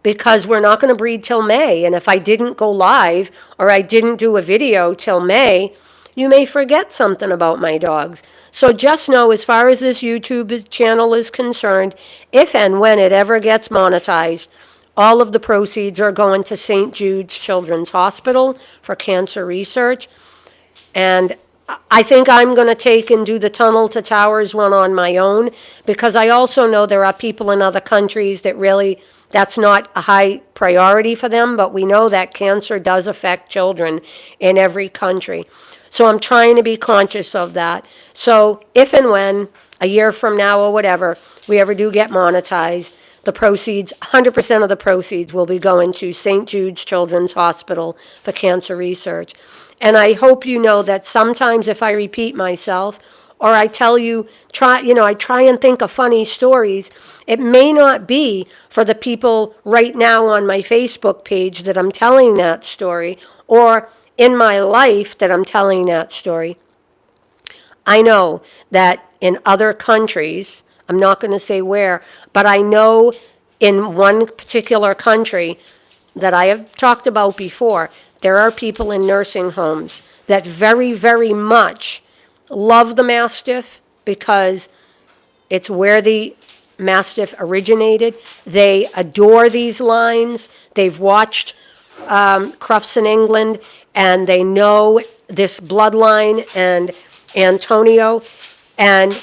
because we're not going to breed till May. And if I didn't go live or I didn't do a video till May, you may forget something about my dogs. So just know, as far as this YouTube channel is concerned, if and when it ever gets monetized, all of the proceeds are going to St. Jude's Children's Hospital for cancer research. And I think I'm going to take and do the Tunnel to Towers one on my own, because I also know there are people in other countries that really, that's not a high priority for them, but we know that cancer does affect children in every country. So I'm trying to be conscious of that. So if and when, a year from now or whatever, we ever do get monetized, the proceeds, 100% of the proceeds will be going to St. Jude's Children's Hospital for cancer research. And I hope you know that sometimes if I repeat myself, or I tell you, I try and think of funny stories, it may not be for the people right now on my Facebook page that I'm telling that story, or in my life that I'm telling that story. I know that in other countries, I'm not going to say where, but I know in one particular country that I have talked about before, there are people in nursing homes that very, very much love the Mastiff, because it's where the Mastiff originated. They adore these lines. They've watched Crufts in England, and they know this bloodline and Antonio, and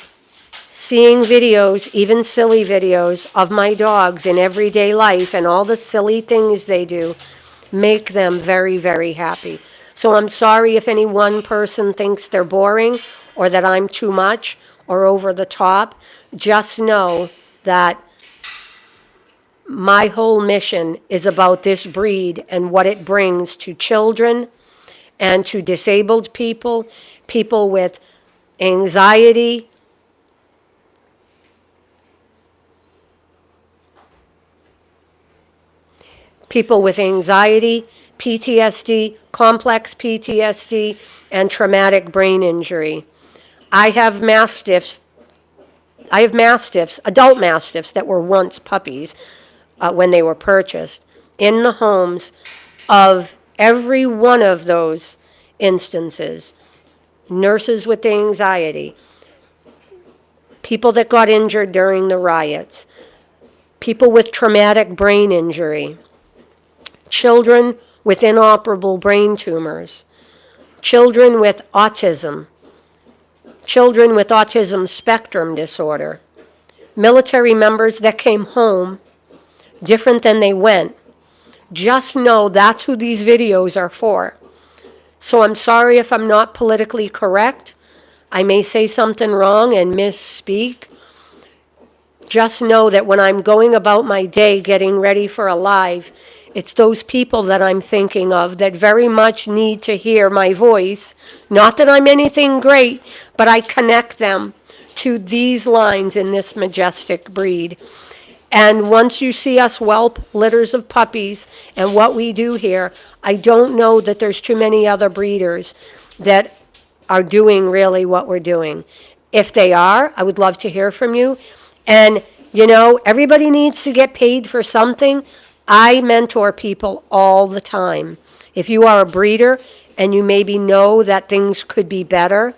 seeing videos, even silly videos, of my dogs in everyday life and all the silly things they do make them very, very happy. So I'm sorry if any one person thinks they're boring, or that I'm too much or over the top. Just know that my whole mission is about this breed and what it brings to children and to disabled people, people with anxiety, PTSD, complex PTSD, and traumatic brain injury. I have Mastiffs, adult Mastiffs that were once puppies when they were purchased, in the homes of every one of those instances. Nurses with anxiety, people that got injured during the riots, people with traumatic brain injury, children with inoperable brain tumors, children with autism, children with autism spectrum disorder, military members that came home different than they went. Just know that's who these videos are for. So I'm sorry if I'm not politically correct. I may say something wrong and misspeak. Just know that when I'm going about my day getting ready for a live, it's those people that I'm thinking of that very much need to hear my voice. Not that I'm anything great, but I connect them to these lines in this majestic breed. And once you see us whelp litters of puppies and what we do here, I don't know that there's too many other breeders that are doing really what we're doing. If they are, I would love to hear from you. And, everybody needs to get paid for something. I mentor people all the time. If you are a breeder and you maybe know that things could be better,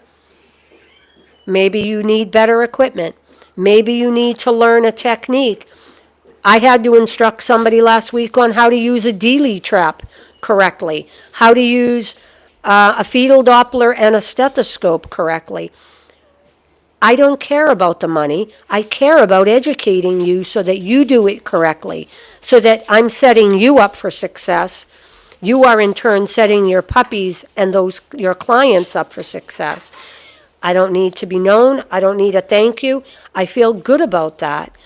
maybe you need better equipment. Maybe you need to learn a technique. I had to instruct somebody last week on how to use a dealie trap correctly, how to use a fetal Doppler and a stethoscope correctly. I don't care about the money. I care about educating you so that you do it correctly, so that I'm setting you up for success. You are in turn setting your puppies and your clients up for success. I don't need to be known. I don't need a thank you. I feel good about that,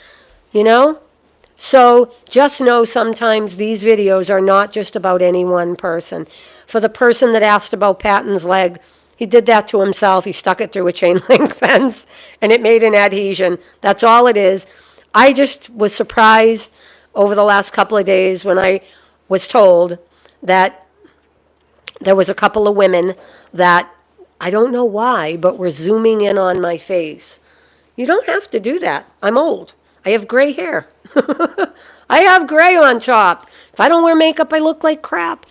So just know sometimes these videos are not just about any one person. For the person that asked about Patton's leg, he did that to himself. He stuck it through a chain link fence and it made an adhesion. That's all it is. I just was surprised over the last couple of days when I was told that there was a couple of women that, I don't know why, but were zooming in on my face. You don't have to do that. I'm old. I have gray hair. I have gray on top. If I don't wear makeup, I look like crap.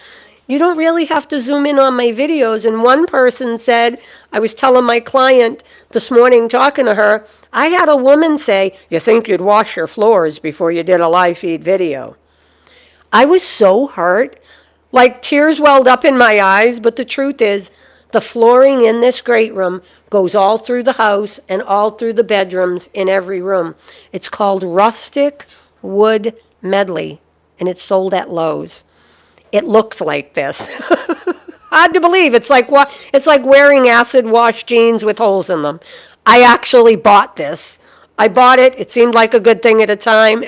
You don't really have to zoom in on my videos. And one person said, I was telling my client this morning, talking to her, I had a woman say, you think you'd wash your floors before you did a live feed video. I was so hurt, like tears welled up in my eyes, but the truth is, the flooring in this great room goes all through the house and all through the bedrooms in every room. It's called Rustic Wood Medley, and it's sold at Lowe's. It looks like this. Hard to believe. It's like wearing acid wash jeans with holes in them. I actually bought this. I bought it. It seemed like a good thing at the time.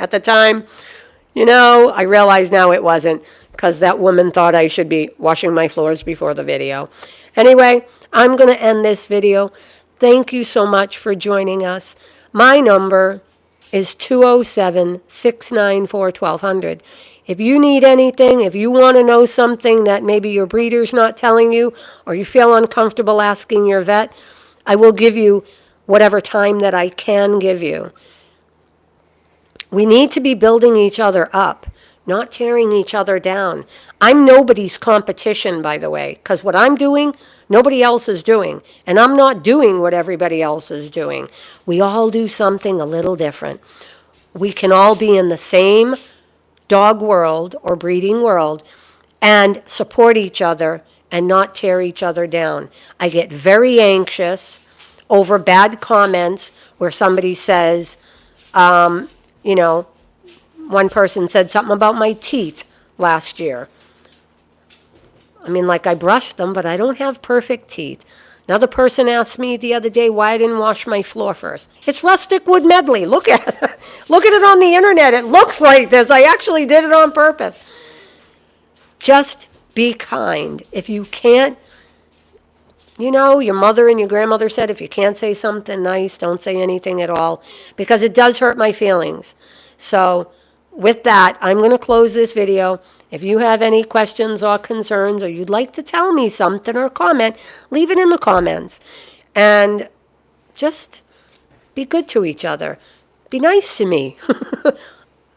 I realize now it wasn't, because that woman thought I should be washing my floors before the video. Anyway, I'm going to end this video. Thank you so much for joining us. My number is 207-694-1200. If you need anything, if you want to know something that maybe your breeder's not telling you, or you feel uncomfortable asking your vet, I will give you whatever time that I can give you. We need to be building each other up, not tearing each other down. I'm nobody's competition, by the way, because what I'm doing, nobody else is doing. And I'm not doing what everybody else is doing. We all do something a little different. We can all be in the same dog world or breeding world and support each other and not tear each other down. I get very anxious over bad comments where somebody says, one person said something about my teeth last year. I brushed them, but I don't have perfect teeth. Another person asked me the other day why I didn't wash my floor first. It's Rustic Wood Medley. Look at it. Look at it on the internet. It looks like this. I actually did it on purpose. Just be kind. If you can't, your mother and your grandmother said, if you can't say something nice, don't say anything at all, because it does hurt my feelings. So with that, I'm going to close this video. If you have any questions or concerns, or you'd like to tell me something or comment, leave it in the comments. And just be good to each other. Be nice to me.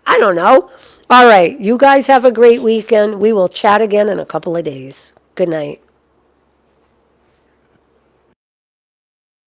I don't know. All right. You guys have a great weekend. We will chat again in a couple of days. Good night.